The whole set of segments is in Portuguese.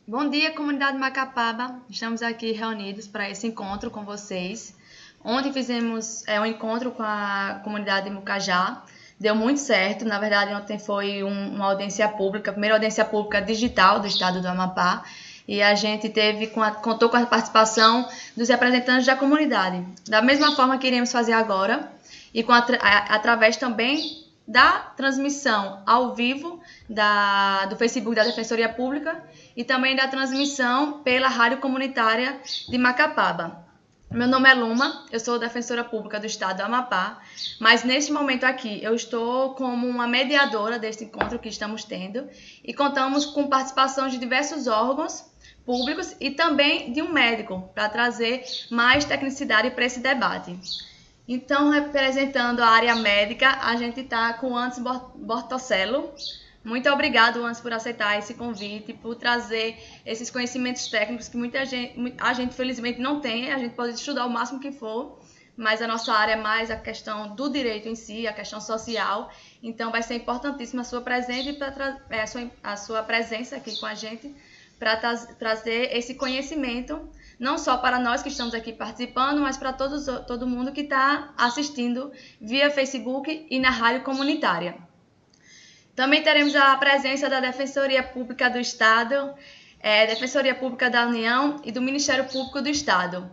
Bom dia, comunidade Macapaba. Estamos aqui reunidos para esse encontro com vocês. Ontem fizemos um encontro com a comunidade de Mucajá. Deu muito certo. Na verdade, ontem foi uma audiência pública, a primeira audiência pública digital do estado do Amapá. E a gente contou com a participação dos representantes da comunidade. Da mesma forma que iremos fazer agora, e através também da transmissão ao vivo do Facebook da Defensoria Pública e também da transmissão pela Rádio Comunitária de Macapaba. Meu nome é Luma, eu sou defensora pública do estado do Amapá, mas neste momento aqui eu estou como uma mediadora deste encontro que estamos tendo e contamos com participação de diversos órgãos públicos e também de um médico para trazer mais tecnicidade para esse debate. Então, representando a área médica, a gente está com o Anderson Bortocello. Muito obrigado, Anderson, por aceitar esse convite, por trazer esses conhecimentos técnicos que a gente felizmente não tem. A gente pode estudar o máximo que for, mas a nossa área é mais a questão do direito em si, a questão social. Então, vai ser importantíssima a sua presença a sua presença aqui com a gente para trazer esse conhecimento, não só para nós que estamos aqui participando, mas para todo mundo que está assistindo via Facebook e na rádio comunitária. Também teremos a presença da Defensoria Pública do Estado, Defensoria Pública da União e do Ministério Público do Estado.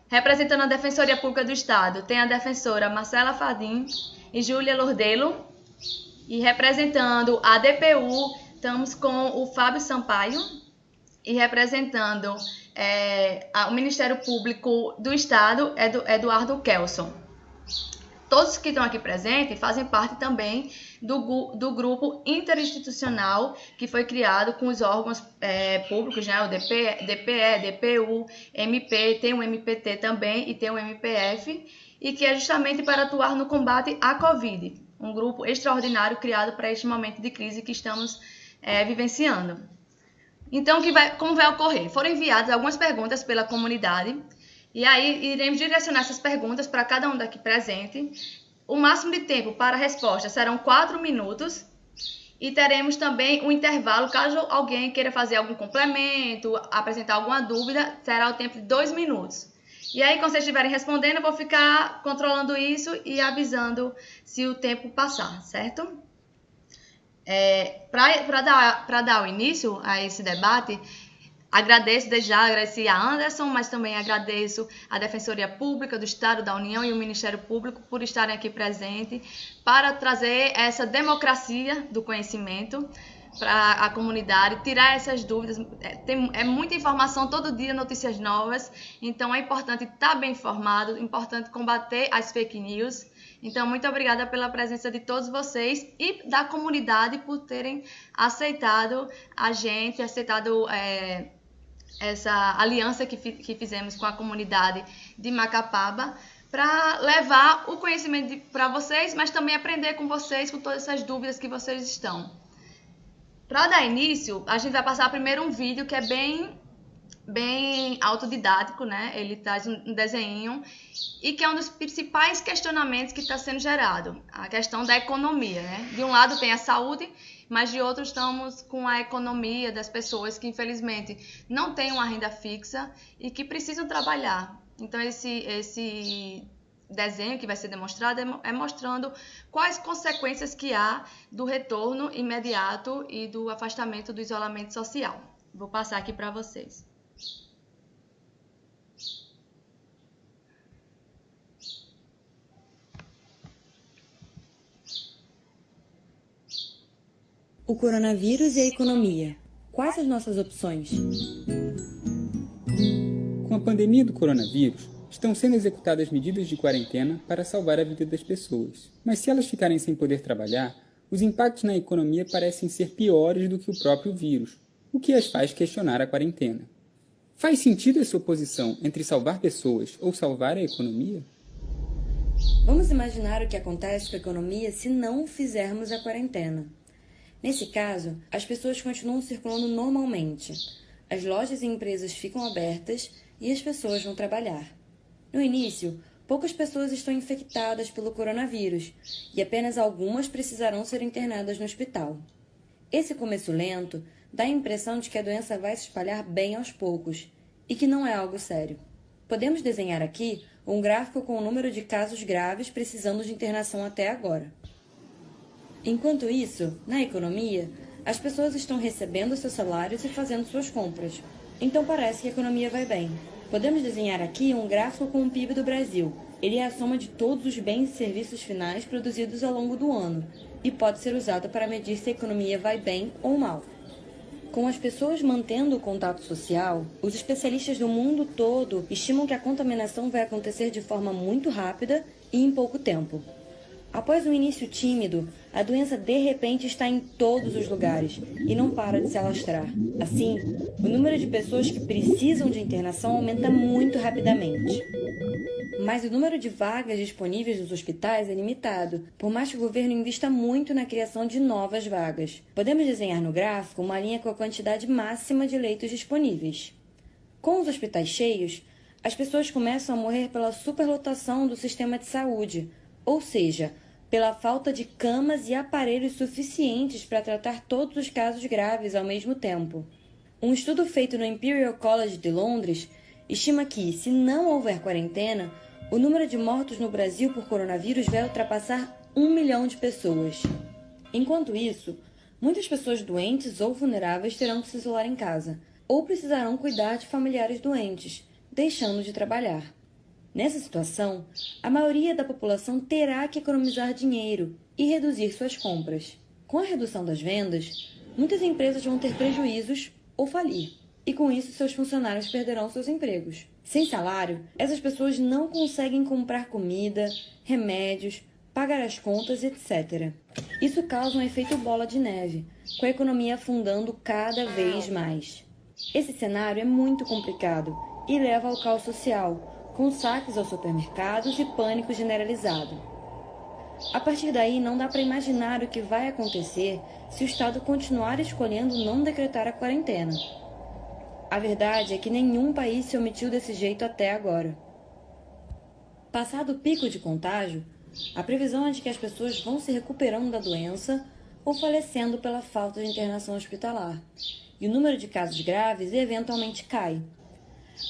Representando a Defensoria Pública do Estado, tem a defensora Marcela Fadim e Júlia Lordelo. E representando a DPU, estamos com o Fábio Sampaio. E representando o Ministério Público do Estado, Eduardo Kelson. Todos que estão aqui presentes fazem parte também do grupo interinstitucional que foi criado com os órgãos públicos, né? O DPE, DPU, MP, tem o MPT também e tem o MPF, e que é justamente para atuar no combate à Covid, um grupo extraordinário criado para este momento de crise que estamos vivenciando. Então, como vai ocorrer? Foram enviadas algumas perguntas pela comunidade e aí iremos direcionar essas perguntas para cada um daqui presente. O máximo de tempo para a resposta serão 4 minutos e teremos também um intervalo, caso alguém queira fazer algum complemento, apresentar alguma dúvida, será o tempo de 2 minutos. E aí, quando vocês estiverem respondendo, eu vou ficar controlando isso e avisando se o tempo passar, certo? Para dar o início a esse debate, agradeci a Anderson, mas também agradeço a Defensoria Pública do Estado, da União e o Ministério Público por estarem aqui presentes para trazer essa democracia do conhecimento para a comunidade, tirar essas dúvidas. É muita informação, todo dia notícias novas, então é importante estar bem informado, importante combater as fake news. Então, muito obrigada pela presença de todos vocês e da comunidade por terem aceitado a gente, essa aliança que fizemos com a comunidade de Macapaba para levar o conhecimento para vocês, mas também aprender com vocês, com todas essas dúvidas que vocês estão. Para dar início, a gente vai passar primeiro um vídeo que é bem autodidático, né? Ele traz um desenho e que é um dos principais questionamentos que está sendo gerado, a questão da economia, né? De um lado tem a saúde, mas de outro estamos com a economia das pessoas que infelizmente não têm uma renda fixa e que precisam trabalhar. Então esse desenho que vai ser demonstrado é mostrando quais consequências que há do retorno imediato e do afastamento do isolamento social. Vou passar aqui para vocês. O coronavírus e a economia. Quais as nossas opções? Com a pandemia do coronavírus, estão sendo executadas medidas de quarentena para salvar a vida das pessoas. Mas se elas ficarem sem poder trabalhar, os impactos na economia parecem ser piores do que o próprio vírus, o que as faz questionar a quarentena. Faz sentido essa oposição entre salvar pessoas ou salvar a economia? Vamos imaginar o que acontece com a economia se não fizermos a quarentena. Nesse caso, as pessoas continuam circulando normalmente. As lojas e empresas ficam abertas e as pessoas vão trabalhar. No início, poucas pessoas estão infectadas pelo coronavírus e apenas algumas precisarão ser internadas no hospital. Esse começo lento dá a impressão de que a doença vai se espalhar bem aos poucos e que não é algo sério. Podemos desenhar aqui um gráfico com o número de casos graves precisando de internação até agora. Enquanto isso, na economia, as pessoas estão recebendo seus salários e fazendo suas compras. Então parece que a economia vai bem. Podemos desenhar aqui um gráfico com o PIB do Brasil. Ele é a soma de todos os bens e serviços finais produzidos ao longo do ano e pode ser usado para medir se a economia vai bem ou mal. Com as pessoas mantendo o contato social, os especialistas do mundo todo estimam que a contaminação vai acontecer de forma muito rápida e em pouco tempo. Após um início tímido, a doença de repente está em todos os lugares e não para de se alastrar. Assim, o número de pessoas que precisam de internação aumenta muito rapidamente. Mas o número de vagas disponíveis nos hospitais é limitado, por mais que o governo invista muito na criação de novas vagas. Podemos desenhar no gráfico uma linha com a quantidade máxima de leitos disponíveis. Com os hospitais cheios, as pessoas começam a morrer pela superlotação do sistema de saúde, ou seja, pela falta de camas e aparelhos suficientes para tratar todos os casos graves ao mesmo tempo. Um estudo feito no Imperial College de Londres estima que, se não houver quarentena, o número de mortos no Brasil por coronavírus vai ultrapassar 1 milhão de pessoas. Enquanto isso, muitas pessoas doentes ou vulneráveis terão que se isolar em casa, ou precisarão cuidar de familiares doentes, deixando de trabalhar. Nessa situação, a maioria da população terá que economizar dinheiro e reduzir suas compras. Com a redução das vendas, muitas empresas vão ter prejuízos ou falir, e com isso seus funcionários perderão seus empregos. Sem salário, essas pessoas não conseguem comprar comida, remédios, pagar as contas, etc. Isso causa um efeito bola de neve, com a economia afundando cada vez mais. Esse cenário é muito complicado e leva ao caos social, com saques aos supermercados e pânico generalizado. A partir daí, não dá para imaginar o que vai acontecer se o Estado continuar escolhendo não decretar a quarentena. A verdade é que nenhum país se omitiu desse jeito até agora. Passado o pico de contágio, a previsão é de que as pessoas vão se recuperando da doença ou falecendo pela falta de internação hospitalar, e o número de casos graves eventualmente cai.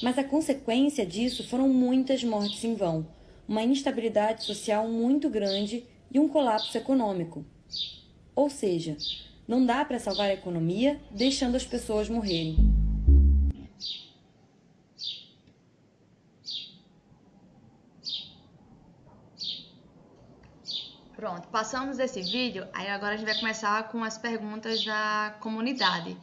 Mas a consequência disso foram muitas mortes em vão, uma instabilidade social muito grande e um colapso econômico. Ou seja, não dá para salvar a economia deixando as pessoas morrerem. Pronto, passamos desse vídeo, aí agora a gente vai começar com as perguntas da comunidade.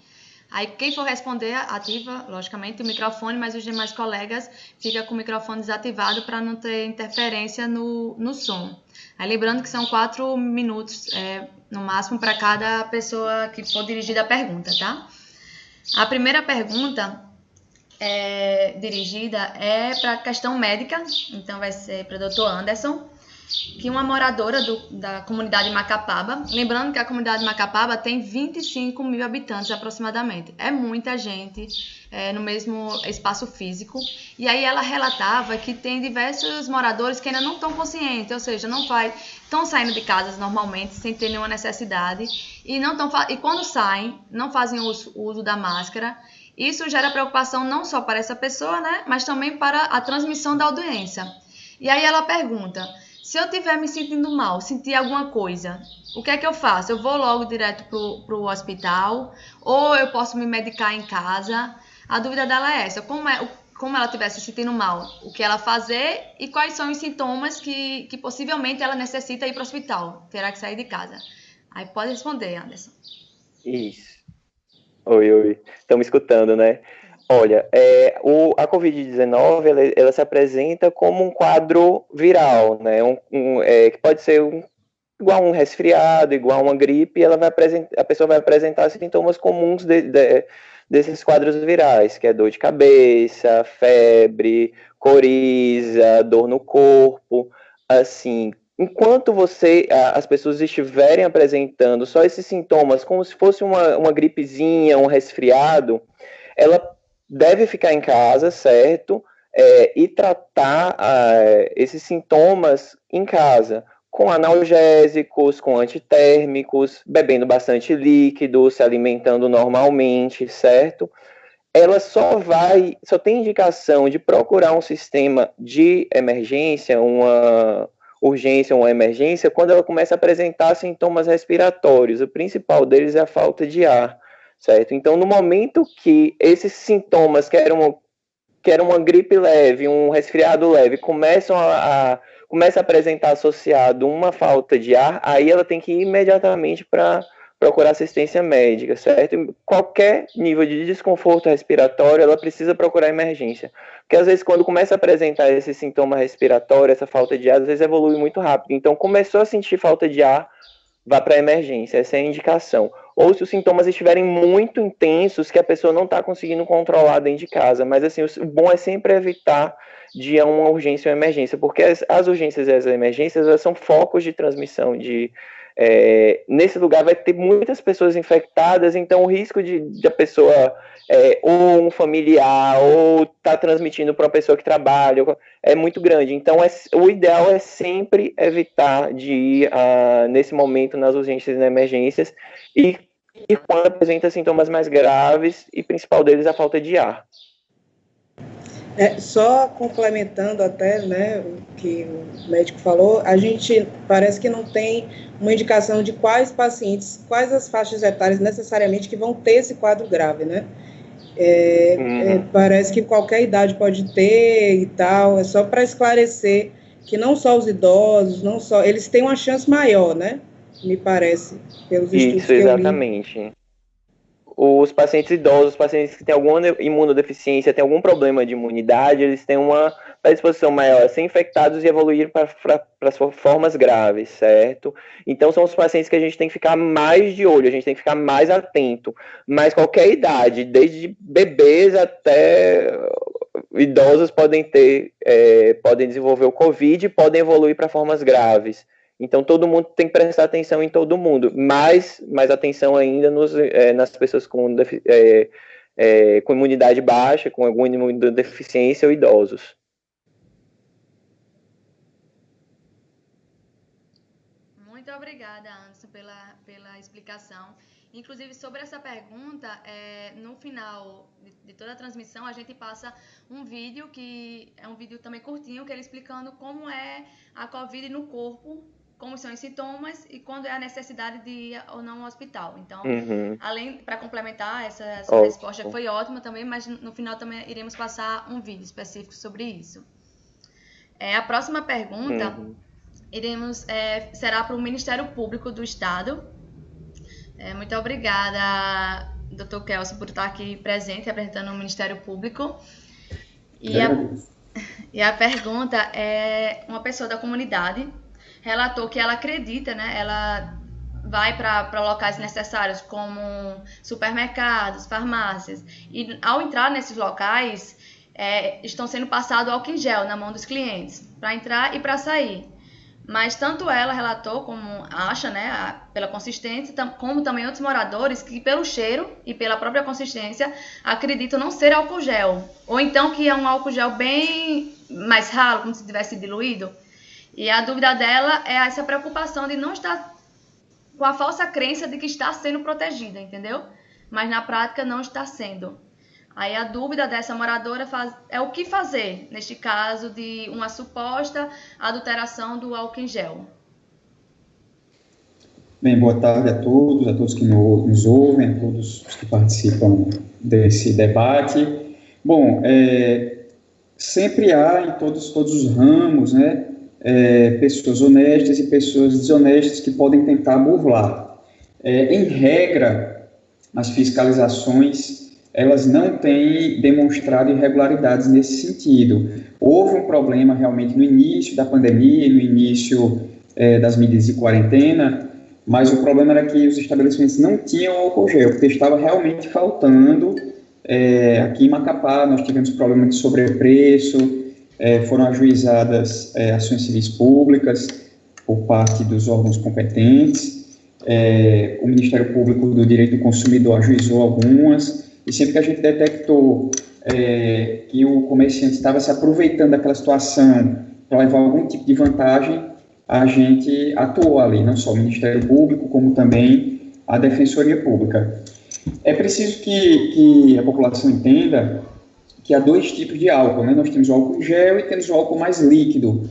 Aí quem for responder, ativa, logicamente, o microfone, mas os demais colegas ficam com o microfone desativado para não ter interferência no som. Aí lembrando que são 4 minutos, no máximo, para cada pessoa que for dirigida a pergunta, tá? A primeira pergunta dirigida é para a questão médica, então vai ser para o Dr. Anderson, que uma moradora da comunidade Macapaba, lembrando que a comunidade Macapaba tem 25 mil habitantes aproximadamente, é muita gente no mesmo espaço físico, e aí ela relatava que tem diversos moradores que ainda não estão conscientes, ou seja, estão saindo de casas normalmente sem ter nenhuma necessidade, e quando saem, não fazem uso da máscara. Isso gera preocupação não só para essa pessoa, né, mas também para a transmissão da doença. E aí ela pergunta: se eu estiver me sentindo mal, sentir alguma coisa, o que é que eu faço? Eu vou logo direto pro hospital ou eu posso me medicar em casa? A dúvida dela é essa: como ela estiver se sentindo mal, o que ela fazer e quais são os sintomas que possivelmente ela necessita ir para o hospital, terá que sair de casa. Aí pode responder, Anderson. Isso. Oi. Estão me escutando, né? Olha, a Covid-19 ela se apresenta como um quadro viral, né? Que pode ser igual um resfriado, igual uma gripe, e a pessoa vai apresentar sintomas comuns desses quadros virais, que é dor de cabeça, febre, coriza, dor no corpo. Assim, enquanto as pessoas estiverem apresentando só esses sintomas, como se fosse uma gripezinha, um resfriado, ela deve ficar em casa, certo? E tratar esses sintomas em casa, com analgésicos, com antitérmicos, bebendo bastante líquido, se alimentando normalmente, certo? Ela só tem indicação de procurar um sistema de emergência, uma urgência ou uma emergência, quando ela começa a apresentar sintomas respiratórios. O principal deles é a falta de ar, certo? Então, no momento que esses sintomas, que eram uma gripe leve, um resfriado leve, começa a apresentar associado uma falta de ar, aí ela tem que ir imediatamente para procurar assistência médica, certo? Qualquer nível de desconforto respiratório, ela precisa procurar emergência. Porque às vezes quando começa a apresentar esse sintoma respiratório, essa falta de ar, às vezes evolui muito rápido. Então começou a sentir falta de ar, vá para a emergência, essa é a indicação. Ou se os sintomas estiverem muito intensos, que a pessoa não está conseguindo controlar dentro de casa. Mas assim, o bom é sempre evitar de uma urgência ou emergência, porque as urgências e as emergências, elas são focos de transmissão nesse lugar vai ter muitas pessoas infectadas, então o risco de a pessoa ou um familiar ou tá transmitindo para uma pessoa que trabalha é muito grande. Então o ideal é sempre evitar de ir nesse momento nas urgências e nas emergências e quando apresenta sintomas mais graves e principal deles a falta de ar. Só complementando até, né, o que o médico falou, a gente parece que não tem uma indicação de quais pacientes, quais as faixas etárias necessariamente que vão ter esse quadro grave, né? Parece que qualquer idade pode ter e tal, é só para esclarecer que não só os idosos, eles têm uma chance maior, né? Me parece, pelos estudos que eu li. Isso, exatamente. Os pacientes idosos, os pacientes que têm alguma imunodeficiência, têm algum problema de imunidade, eles têm uma predisposição maior a ser infectados e evoluir para as formas graves, certo? Então, são os pacientes que a gente tem que ficar mais de olho, a gente tem que ficar mais atento. Mas qualquer idade, desde bebês até idosos podem desenvolver o Covid e podem evoluir para formas graves. Então, todo mundo tem que prestar atenção em todo mundo, mais atenção ainda nas pessoas com imunidade baixa, com alguma imunodeficiência ou idosos. Muito obrigada, Anderson, pela explicação. Inclusive, sobre essa pergunta, no final de toda a transmissão, a gente passa um vídeo, que é um vídeo também curtinho, que ele explicando como é a Covid no corpo, como são os sintomas e quando é a necessidade de ir ou não ao hospital. Então, além, para complementar essa sua resposta, que foi ótima também, mas no final também iremos passar um vídeo específico sobre isso. A próxima pergunta será para o Ministério Público do Estado. Muito obrigada, Dr. Kelson, por estar aqui presente, representando o Ministério Público. E a pergunta é: uma pessoa da comunidade relatou que ela acredita, né? Ela vai para locais necessários como supermercados, farmácias, e ao entrar nesses locais estão sendo passado álcool em gel na mão dos clientes para entrar e para sair. Mas tanto ela relatou, como acha, né, pela consistência, como também outros moradores que pelo cheiro e pela própria consistência acreditam não ser álcool gel, ou então que é um álcool gel bem mais ralo, como se tivesse diluído. E a dúvida dela é essa preocupação de não estar com a falsa crença de que está sendo protegida, entendeu? Mas na prática não está sendo. Aí a dúvida dessa moradora é o que fazer neste caso de uma suposta adulteração do álcool em gel. Bem, boa tarde a todos que nos ouvem, a todos os que participam desse debate. Bom, sempre há em todos os ramos, né, pessoas honestas e pessoas desonestas que podem tentar burlar. Em regra, as fiscalizações elas não têm demonstrado irregularidades nesse sentido. Houve um problema realmente no início da pandemia, no início das medidas de quarentena, mas o problema era que os estabelecimentos não tinham álcool gel, porque estava realmente faltando. Aqui em Macapá nós tivemos problema de sobrepreço, foram ajuizadas ações civis públicas por parte dos órgãos competentes, o Ministério Público do Direito do Consumidor ajuizou algumas, e sempre que a gente detectou que o comerciante estava se aproveitando daquela situação para levar algum tipo de vantagem, a gente atuou ali, não só o Ministério Público, como também a Defensoria Pública. É preciso que a população entenda que há dois tipos de álcool, né? Nós temos o álcool em gel e temos o álcool mais líquido.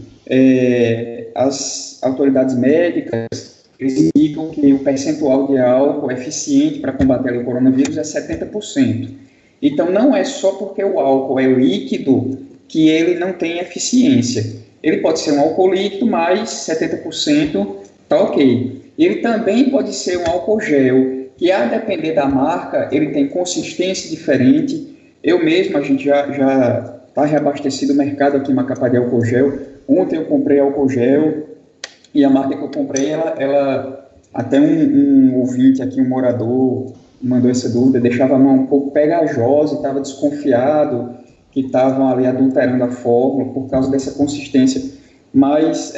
As autoridades médicas eles indicam que o percentual de álcool eficiente para combater o coronavírus é 70%. Então, não é só porque o álcool é líquido que ele não tem eficiência. Ele pode ser um álcool líquido, mas 70% está ok. Ele também pode ser um álcool gel, que a depender da marca, ele tem consistência diferente. Eu mesmo, a gente já está reabastecido o mercado aqui em Macapá de álcool gel. Ontem eu comprei álcool gel e a marca que eu comprei, ela até um ouvinte aqui, um morador, mandou essa dúvida, deixava a mão um pouco pegajosa, estava desconfiado que estavam ali adulterando a fórmula por causa dessa consistência. Mas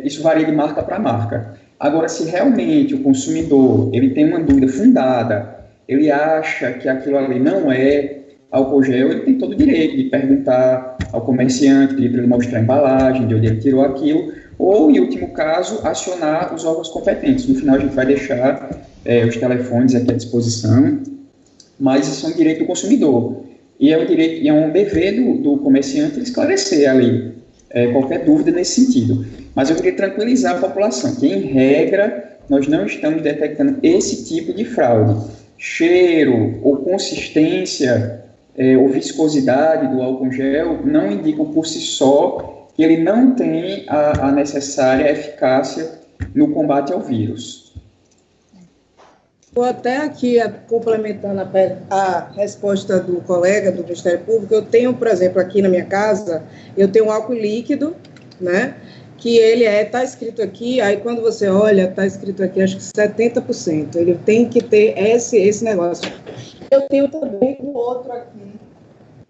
isso varia de marca para marca. Agora, se realmente o consumidor ele tem uma dúvida fundada, ele acha que aquilo ali não é álcool gel, ele tem todo o direito de perguntar ao comerciante, pedir para ele mostrar a embalagem, de onde ele tirou aquilo, ou, em último caso, acionar os órgãos competentes. No final, a gente vai deixar os telefones aqui à disposição, mas isso é um direito do consumidor. E é um dever do comerciante esclarecer ali qualquer dúvida nesse sentido. Mas eu queria tranquilizar a população que, em regra, nós não estamos detectando esse tipo de fraude. Cheiro ou consistência ou viscosidade do álcool gel não indicam por si só que ele não tem a necessária eficácia no combate ao vírus. Vou até aqui, complementando a resposta do colega do Ministério Público, eu tenho, por exemplo, aqui na minha casa, eu tenho um álcool líquido, né, que ele está escrito aqui, aí quando você olha, está escrito aqui, acho que 70%, ele tem que ter esse negócio. Eu tenho também um outro aqui,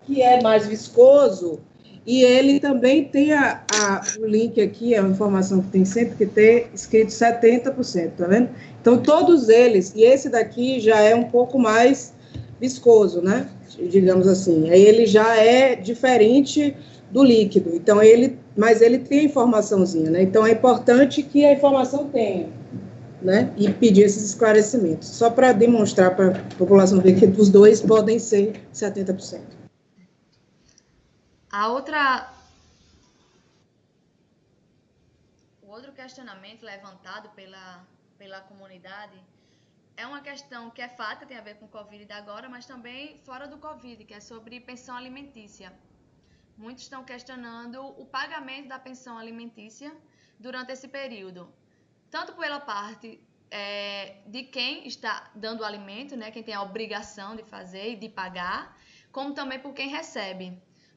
que é mais viscoso, e ele também tem o link aqui, é uma informação que tem sempre que ter escrito 70%, tá vendo? Então, todos eles, e esse daqui já é um pouco mais viscoso, né? Digamos assim. Aí ele já é diferente do líquido. Então, mas ele tem a informaçãozinha, né? Então, é importante que a informação tenha, né? E pedir esses esclarecimentos. Só para demonstrar para a população ver que os dois podem ser 70%. O outro questionamento levantado pela comunidade é uma questão que é fato, tem a ver com o Covid de agora, mas também fora do Covid, que é sobre pensão alimentícia. Muitos estão questionando o pagamento da pensão alimentícia durante esse período, tanto pela parte de quem está dando o alimento, né, quem tem a obrigação de fazer e de pagar, como também por quem recebe.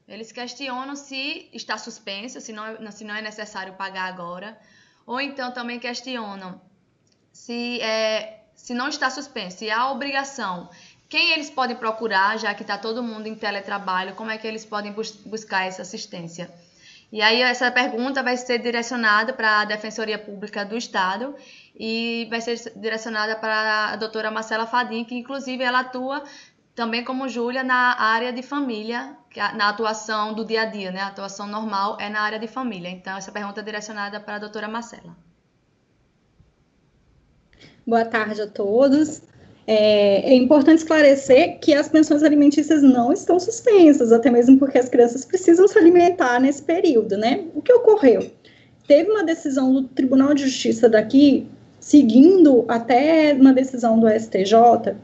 Eles questionam se está suspenso, se não é necessário pagar agora, ou então também questionam se não está suspenso, se há obrigação, quem eles podem procurar, já que está todo mundo em teletrabalho, como é que eles podem buscar essa assistência? E aí essa pergunta vai ser direcionada para a Defensoria Pública do Estado e vai ser direcionada para a doutora Marcela Fadim, que inclusive ela atua também como Júlia na área de família, na atuação do dia a dia, né? A atuação normal é na área de família. Então, essa pergunta é direcionada para a doutora Marcela. Boa tarde a todos. É importante esclarecer que as pensões alimentícias não estão suspensas, até mesmo porque as crianças precisam se alimentar nesse período, né? O que ocorreu? Teve uma decisão do Tribunal de Justiça daqui, seguindo até uma decisão do STJ,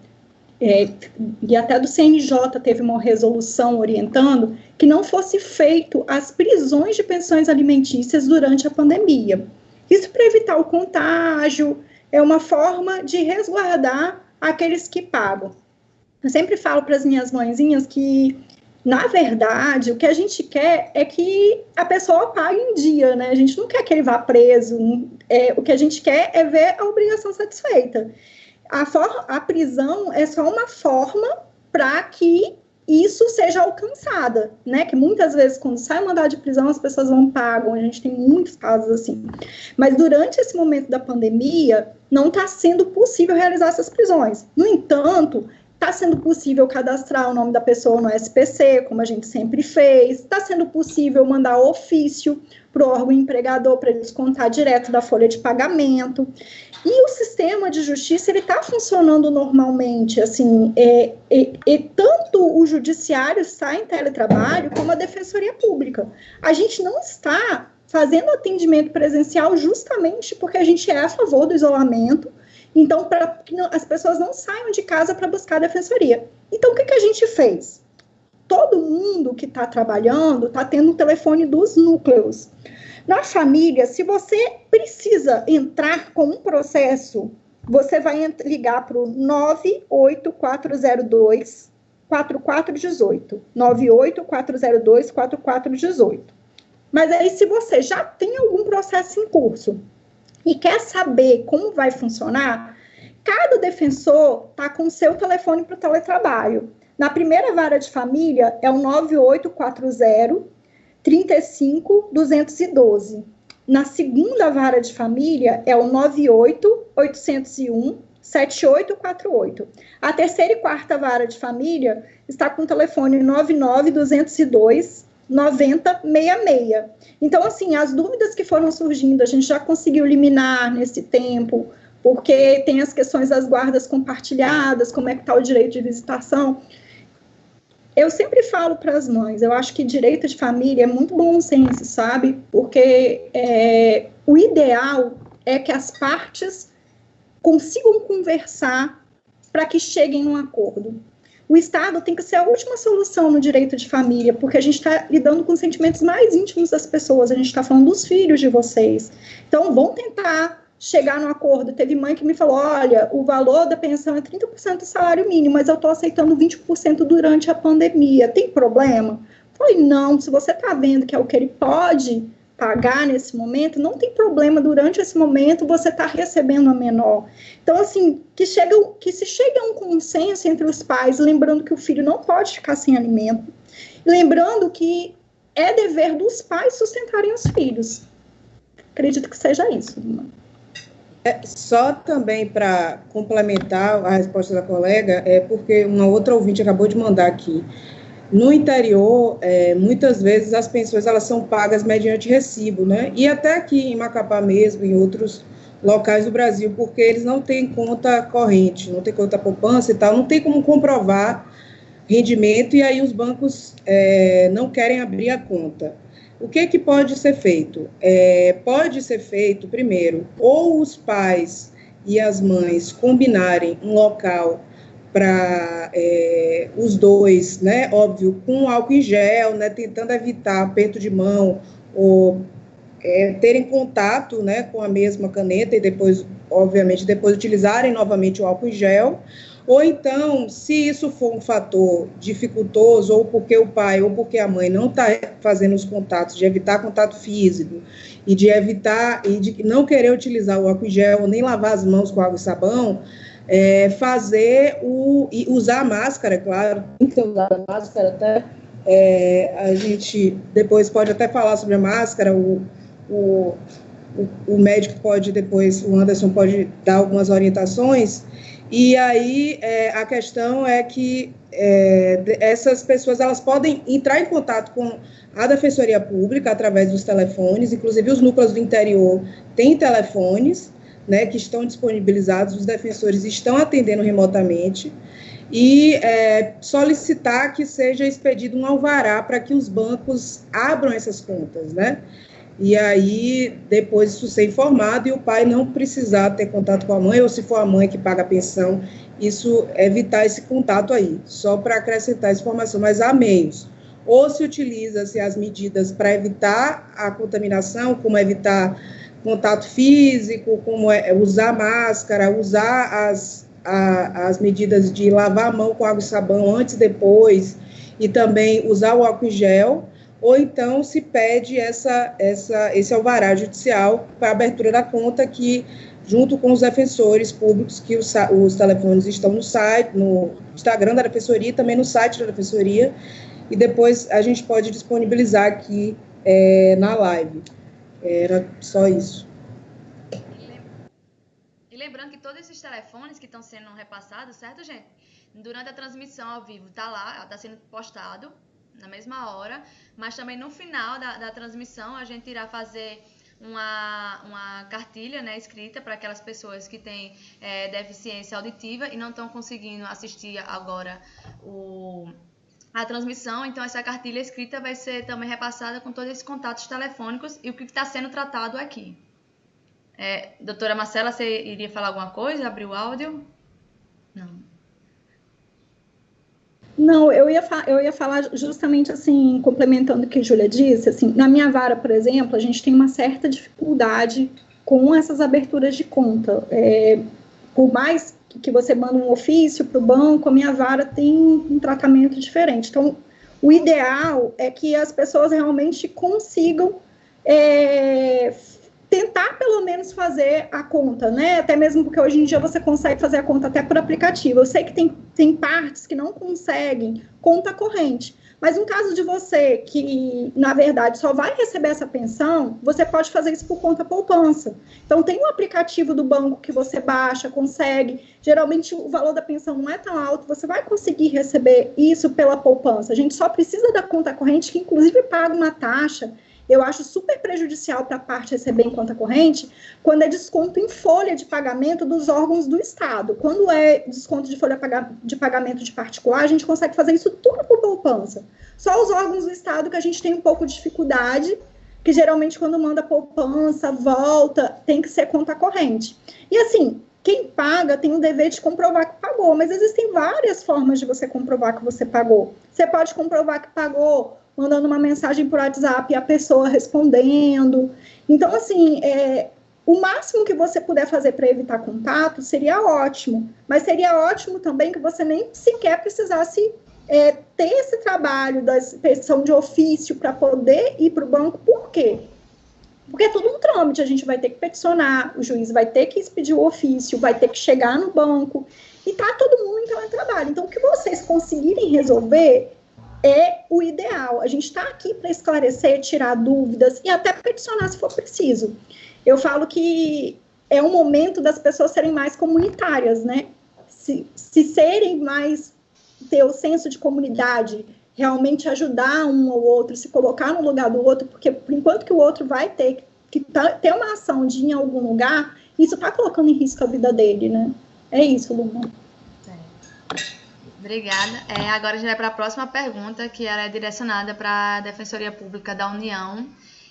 e até do CNJ teve uma resolução orientando que não fosse feito as prisões de pensões alimentícias durante a pandemia. Isso para evitar o contágio, é uma forma de resguardar aqueles que pagam. Eu sempre falo para as minhas mãezinhas que, na verdade, o que a gente quer é que a pessoa pague em dia, né? A gente não quer que ele vá preso, o que a gente quer é ver a obrigação satisfeita. A prisão é só uma forma para que isso seja alcançada, né? Que muitas vezes, quando sai um mandado de prisão, as pessoas não pagam, a gente tem muitos casos assim. Mas durante esse momento da pandemia, não está sendo possível realizar essas prisões. No entanto, Está sendo possível cadastrar o nome da pessoa no SPC, como a gente sempre fez. Está sendo possível mandar ofício para o órgão empregador para descontar direto da folha de pagamento. E o sistema de justiça, ele está funcionando normalmente, assim, tanto o judiciário está em teletrabalho, como a defensoria pública. A gente não está fazendo atendimento presencial justamente porque a gente é a favor do isolamento, então, para que as pessoas não saiam de casa para buscar a defensoria. Então, o que a gente fez? Todo mundo que está trabalhando está tendo o telefone dos núcleos. Na família, se você precisa entrar com um processo, você vai ligar para o 98402 4418. 98402 4418. Mas aí, se você já tem algum processo em curso e quer saber como vai funcionar, cada defensor está com o seu telefone para o teletrabalho. Na primeira vara de família, é o 9840 35212. Na segunda vara de família, é o 98 801 7848. A terceira e quarta vara de família está com o telefone 99202 9066. Então, assim, as dúvidas que foram surgindo, a gente já conseguiu eliminar nesse tempo, porque tem as questões das guardas compartilhadas, como é que está o direito de visitação. Eu sempre falo para as mães, eu acho que direito de família é muito bom senso, sabe? Porque o ideal é que as partes consigam conversar para que cheguem num acordo. O Estado tem que ser a última solução no direito de família, porque a gente está lidando com os sentimentos mais íntimos das pessoas, a gente está falando dos filhos de vocês. Então, vão tentar chegar no acordo. Teve mãe que me falou, olha, o valor da pensão é 30% do salário mínimo, mas eu estou aceitando 20% durante a pandemia. Tem problema? Falei, não, se você está vendo que é o que ele pode pagar nesse momento, não tem problema, durante esse momento você está recebendo a menor. Então, assim, que se chegue a um consenso entre os pais, lembrando que o filho não pode ficar sem alimento, lembrando que é dever dos pais sustentarem os filhos. Acredito que seja isso. Só também para complementar a resposta da colega, porque uma outra ouvinte acabou de mandar aqui. No interior, muitas vezes as pensões elas são pagas mediante recibo, né? E até aqui em Macapá mesmo, em outros locais do Brasil, porque eles não têm conta corrente, não tem conta poupança e tal, não tem como comprovar rendimento, e aí os bancos não querem abrir a conta. O que pode ser feito? Pode ser feito, primeiro, ou os pais e as mães combinarem um local para os dois, né, óbvio, com álcool em gel, né, tentando evitar aperto de mão, ou terem contato, né, com a mesma caneta e depois, obviamente, depois utilizarem novamente o álcool em gel. Ou então, se isso for um fator dificultoso, ou porque o pai ou porque a mãe não está fazendo os contatos, de evitar contato físico, e de evitar, e de não querer utilizar o álcool em gel, ou nem lavar as mãos com água e sabão, e usar a máscara, é claro, tem que ter usado a máscara até, a gente depois pode até falar sobre a máscara, o médico pode depois, o Anderson pode dar algumas orientações. E aí, a questão é que essas pessoas, elas podem entrar em contato com a Defensoria Pública através dos telefones, inclusive os núcleos do interior têm telefones, né, que estão disponibilizados, os defensores estão atendendo remotamente, e solicitar que seja expedido um alvará para que os bancos abram essas contas, né? E aí, depois isso ser informado e o pai não precisar ter contato com a mãe, ou se for a mãe que paga a pensão, isso evitar esse contato aí, só para acrescentar essa informação, mas há meios. Ou se utiliza-se as medidas para evitar a contaminação, como evitar contato físico, como usar máscara, usar as medidas de lavar a mão com água e sabão antes e depois, e também usar o álcool em gel, ou então se pede esse alvará judicial para abertura da conta, que, junto com os defensores públicos, que os telefones estão no site, no Instagram da Defensoria, e também no site da Defensoria, e depois a gente pode disponibilizar aqui na live. Era só isso. E lembrando que todos esses telefones que estão sendo repassados, certo, gente? Durante a transmissão ao vivo tá lá, tá sendo postado na mesma hora, mas também no final da transmissão a gente irá fazer uma cartilha, né, escrita para aquelas pessoas que têm deficiência auditiva e não estão conseguindo assistir agora a transmissão. Então essa cartilha escrita vai ser também repassada com todos esses contatos telefônicos e o que está sendo tratado aqui. Doutora Marcela, você iria falar alguma coisa? Abrir o áudio? Não. Não, eu ia falar justamente assim, complementando o que a Júlia disse, assim, na minha vara, por exemplo, a gente tem uma certa dificuldade com essas aberturas de conta. Por mais que você manda um ofício para o banco, a minha vara tem um tratamento diferente. Então, o ideal é que as pessoas realmente consigam tentar pelo menos fazer a conta, né? Até mesmo porque hoje em dia você consegue fazer a conta até por aplicativo. Eu sei que tem partes que não conseguem conta corrente, mas no caso de você que, na verdade, só vai receber essa pensão, você pode fazer isso por conta poupança. Então, tem um aplicativo do banco que você baixa, consegue. Geralmente, o valor da pensão não é tão alto, você vai conseguir receber isso pela poupança. A gente só precisa da conta corrente, que inclusive paga uma taxa. Eu acho super prejudicial para a parte receber em conta corrente, quando é desconto em folha de pagamento dos órgãos do Estado. Quando é desconto de folha de pagamento de particular, a gente consegue fazer isso tudo por poupança. Só os órgãos do Estado que a gente tem um pouco de dificuldade, que geralmente quando manda poupança, volta, tem que ser conta corrente. E assim, quem paga tem o dever de comprovar que pagou, mas existem várias formas de você comprovar que você pagou. Você pode comprovar que pagou mandando uma mensagem por WhatsApp e a pessoa respondendo. Então, assim, o máximo que você puder fazer para evitar contato seria ótimo, mas seria ótimo também que você nem sequer precisasse ter esse trabalho da expedição de ofício para poder ir para o banco. Por quê? Porque é tudo um trâmite, a gente vai ter que peticionar, o juiz vai ter que expedir o ofício, vai ter que chegar no banco, e tá todo mundo em teletrabalho. Então, o que vocês conseguirem resolver é o ideal. A gente está aqui para esclarecer, tirar dúvidas e até peticionar se for preciso. Eu falo que é um momento das pessoas serem mais comunitárias, né? Se serem mais, ter o senso de comunidade, realmente ajudar um ao outro, se colocar no lugar do outro, porque por enquanto que o outro vai ter que ter uma ação de ir em algum lugar, isso está colocando em risco a vida dele, né? É isso, Luma. Obrigada. Agora a gente vai para a próxima pergunta, que ela é direcionada para a Defensoria Pública da União.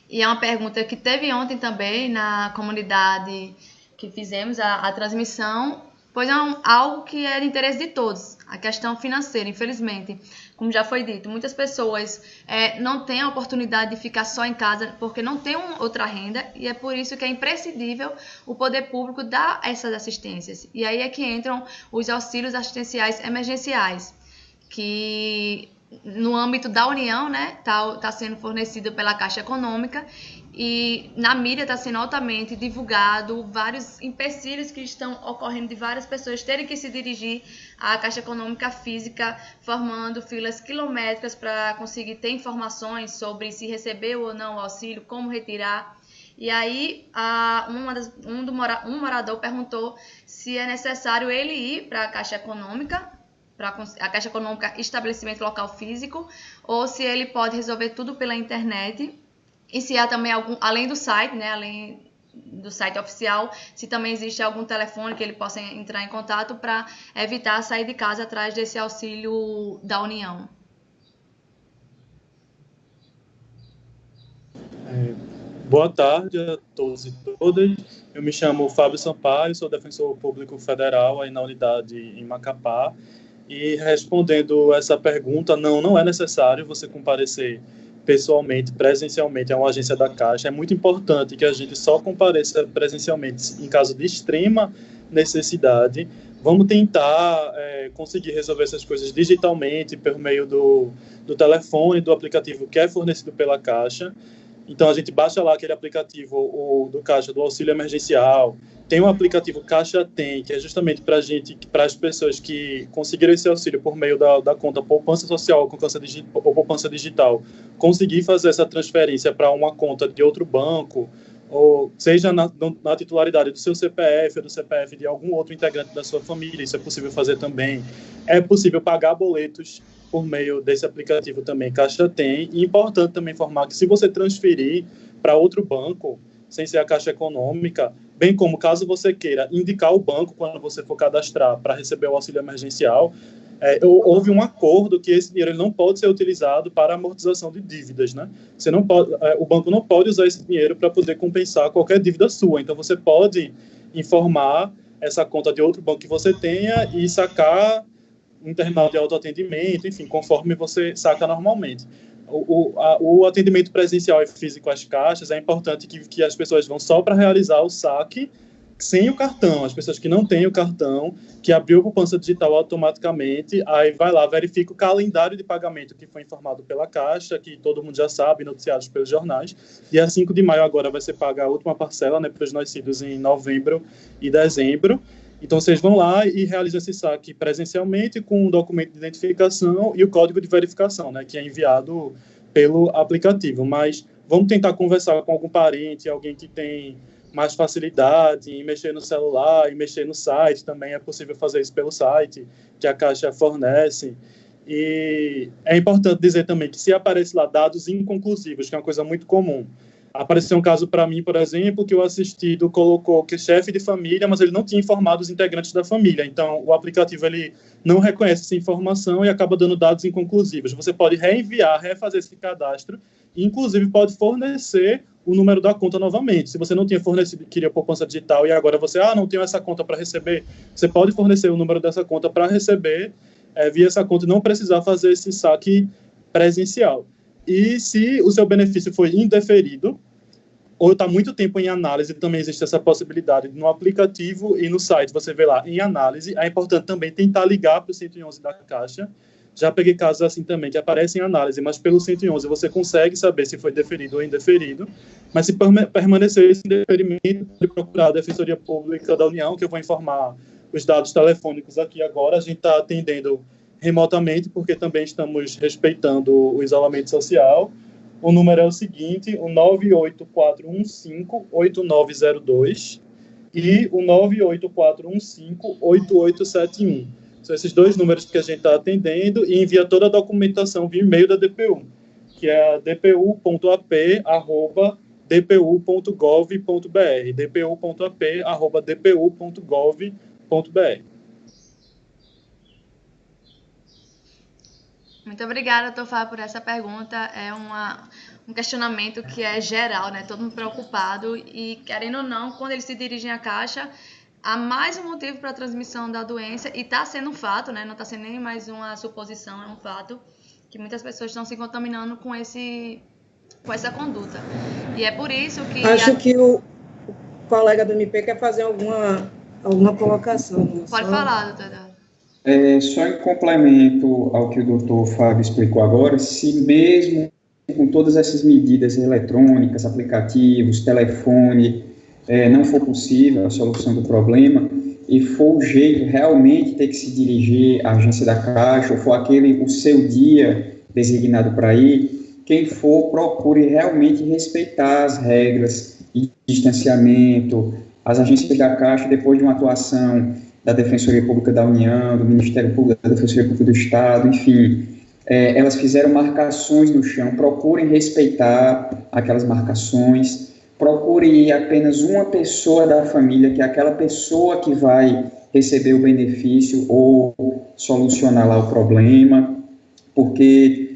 E é uma pergunta que teve ontem também na comunidade que fizemos a transmissão, pois é algo que é de interesse de todos, a questão financeira, infelizmente. Como já foi dito, muitas pessoas não têm a oportunidade de ficar só em casa porque não tem outra renda, e é por isso que é imprescindível o poder público dar essas assistências. E aí é que entram os auxílios assistenciais emergenciais, que no âmbito da União, né, tá sendo fornecido pela Caixa Econômica, e na mídia está sendo altamente divulgado vários empecilhos que estão ocorrendo de várias pessoas terem que se dirigir à Caixa Econômica física, formando filas quilométricas para conseguir ter informações sobre se recebeu ou não o auxílio, como retirar. E aí um morador perguntou se é necessário ele ir para a Caixa Econômica, para a Caixa Econômica Estabelecimento Local Físico, ou se ele pode resolver tudo pela internet. E se há também além do site, né, além do site oficial, se também existe algum telefone que ele possa entrar em contato para evitar sair de casa atrás desse auxílio da União. Boa tarde a todos e todas. Eu me chamo Fábio Sampaio, sou defensor público federal aí na unidade em Macapá. E respondendo essa pergunta, não é necessário você comparecer pessoalmente, presencialmente a uma agência da Caixa. É muito importante que a gente só compareça presencialmente em caso de extrema necessidade. Vamos tentar conseguir resolver essas coisas digitalmente por meio do telefone, do aplicativo que é fornecido pela Caixa. Então, a gente baixa lá aquele aplicativo do Caixa, do auxílio emergencial. Tem um aplicativo Caixa Tem, que é justamente para as pessoas que conseguiram esse auxílio por meio da conta Poupança Social ou Poupança Digital, conseguir fazer essa transferência para uma conta de outro banco ou seja na titularidade do seu CPF ou do CPF de algum outro integrante da sua família, isso é possível fazer também. É possível pagar boletos por meio desse aplicativo também, Caixa Tem. E é importante também informar que se você transferir para outro banco, sem ser a Caixa Econômica, bem como caso você queira indicar o banco quando você for cadastrar para receber o auxílio emergencial, houve um acordo que esse dinheiro ele não pode ser utilizado para amortização de dívidas, né? Você não pode, o banco não pode usar esse dinheiro para poder compensar qualquer dívida sua. Então, você pode informar essa conta de outro banco que você tenha e sacar um terminal de autoatendimento, enfim, conforme você saca normalmente. O atendimento presencial e físico às caixas, é importante que as pessoas vão só para realizar o saque sem o cartão. As pessoas que não têm o cartão, que abriu a poupança digital automaticamente, aí vai lá, verifica o calendário de pagamento que foi informado pela Caixa, que todo mundo já sabe, noticiados pelos jornais. Dia 5 de maio agora vai ser paga a última parcela, né, para os nascidos em novembro e dezembro. Então, vocês vão lá e realizam esse saque presencialmente com um documento de identificação e o código de verificação, né, que é enviado pelo aplicativo. Mas vamos tentar conversar com algum parente, alguém que tem mais facilidade em mexer no celular, em mexer no site. Também é possível fazer isso pelo site que a Caixa fornece. E é importante dizer também que se aparece lá dados inconclusivos, que é uma coisa muito comum. Apareceu um caso para mim, por exemplo, que o assistido colocou que é chefe de família, mas ele não tinha informado os integrantes da família. Então, o aplicativo ele não reconhece essa informação e acaba dando dados inconclusivos. Você pode reenviar, refazer esse cadastro e, inclusive, pode fornecer o número da conta novamente. Se você não tinha fornecido, queria poupança digital e agora você, não tenho essa conta para receber, você pode fornecer o número dessa conta para receber via essa conta e não precisar fazer esse saque presencial. E se o seu benefício foi indeferido, ou está muito tempo em análise, também existe essa possibilidade no aplicativo e no site, você vê lá em análise. É importante também tentar ligar para o 111 da Caixa. Já peguei casos assim também, que aparecem em análise, mas pelo 111 você consegue saber se foi deferido ou indeferido. Mas se permanecer esse indeferimento, pode procurar a Defensoria Pública da União, que eu vou informar os dados telefônicos aqui agora. A gente está atendendo remotamente, porque também estamos respeitando o isolamento social. O número é o seguinte, o 98415-8902 e o 98415-8871. São esses dois números que a gente está atendendo e envia toda a documentação via e-mail da DPU, que é a dpu.ap@dpu.gov.br, dpu.ap@dpu.gov.br. Muito obrigada, doutor Fábio, por essa pergunta. É um questionamento que é geral, né? Todo mundo preocupado e, querendo ou não, quando eles se dirigem à Caixa, há mais um motivo para a transmissão da doença e está sendo um fato, né? Não está sendo nem mais uma suposição, é um fato que muitas pessoas estão se contaminando com essa conduta. E é por isso que... Acho que o colega do MP quer fazer alguma colocação. Pode falar, doutora. Só em complemento ao que o doutor Fábio explicou agora, se mesmo com todas essas medidas eletrônicas, aplicativos, telefone, não for possível a solução do problema e for o jeito realmente ter que se dirigir à agência da Caixa, ou for o seu dia designado para ir, quem for, procure realmente respeitar as regras de distanciamento. As agências da Caixa, depois de uma atuação da Defensoria Pública da União, do Ministério Público, da Defensoria Pública do Estado, enfim, elas fizeram marcações no chão. Procurem respeitar aquelas marcações, procure ir apenas uma pessoa da família, que é aquela pessoa que vai receber o benefício ou solucionar lá o problema, porque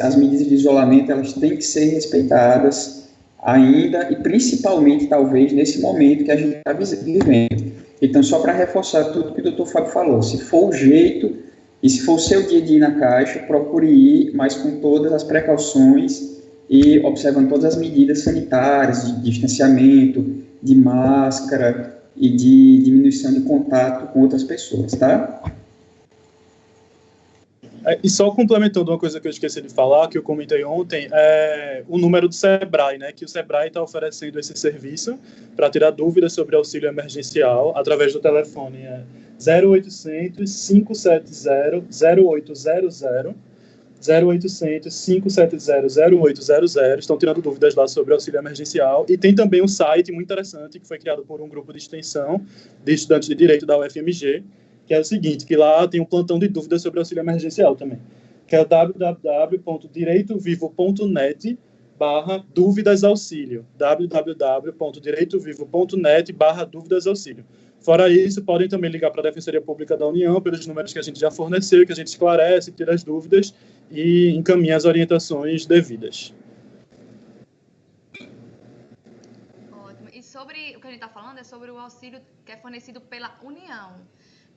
as medidas de isolamento, elas têm que ser respeitadas ainda, e principalmente, talvez, nesse momento que a gente está vivendo. Então, só para reforçar tudo que o doutor Fábio falou, se for o jeito e se for o seu dia de ir na Caixa, procure ir, mas com todas as precauções e observando todas as medidas sanitárias, de distanciamento, de máscara e de diminuição de contato com outras pessoas, tá? E só complementando uma coisa que eu esqueci de falar, que eu comentei ontem, é o número do Sebrae, né? Que o Sebrae está oferecendo esse serviço para tirar dúvidas sobre auxílio emergencial através do telefone 0800 570 0800, 0800 570 0800, estão tirando dúvidas lá sobre o auxílio emergencial. E tem também um site muito interessante que foi criado por um grupo de extensão de estudantes de direito da UFMG, que é o seguinte, que lá tem um plantão de dúvidas sobre o auxílio emergencial também, que é o www.direitovivo.net/dúvidasauxílio, www.direitovivo.net/dúvidasauxílio. Fora isso, podem também ligar para a Defensoria Pública da União, pelos números que a gente já forneceu, que a gente esclarece, tira as dúvidas e encaminha as orientações devidas. Ótimo. E sobre o que a gente está falando é sobre o auxílio que é fornecido pela União.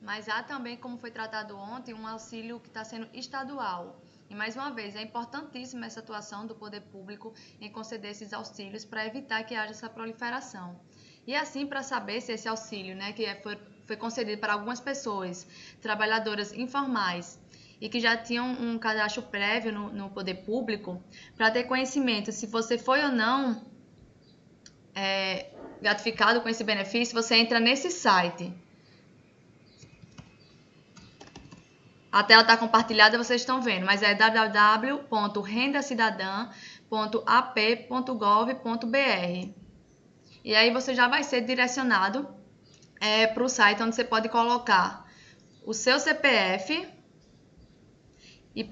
Mas há também, como foi tratado ontem, um auxílio que está sendo estadual. E, mais uma vez, é importantíssima essa atuação do poder público em conceder esses auxílios para evitar que haja essa proliferação. E assim, para saber se esse auxílio, né, que foi concedido para algumas pessoas, trabalhadoras informais, e que já tinham um cadastro prévio no poder público, para ter conhecimento se você foi ou não gratificado com esse benefício, você entra nesse site. A tela está compartilhada, vocês estão vendo, mas é www.rendacidadã.ap.gov.br. E aí você já vai ser direcionado para o site onde você pode colocar o seu CPF e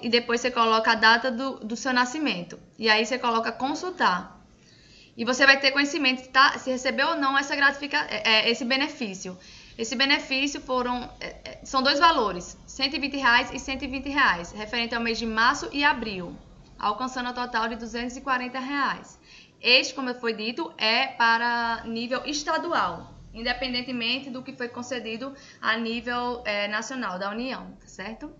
depois você coloca a data do seu nascimento. E aí você coloca consultar. E você vai ter conhecimento se recebeu ou não esse benefício. Esse benefício são dois valores, R$120 e R$120, referente ao mês de março e abril, alcançando a total de R$240. Este, como foi dito, é para nível estadual, independentemente do que foi concedido a nível nacional da União, tá certo?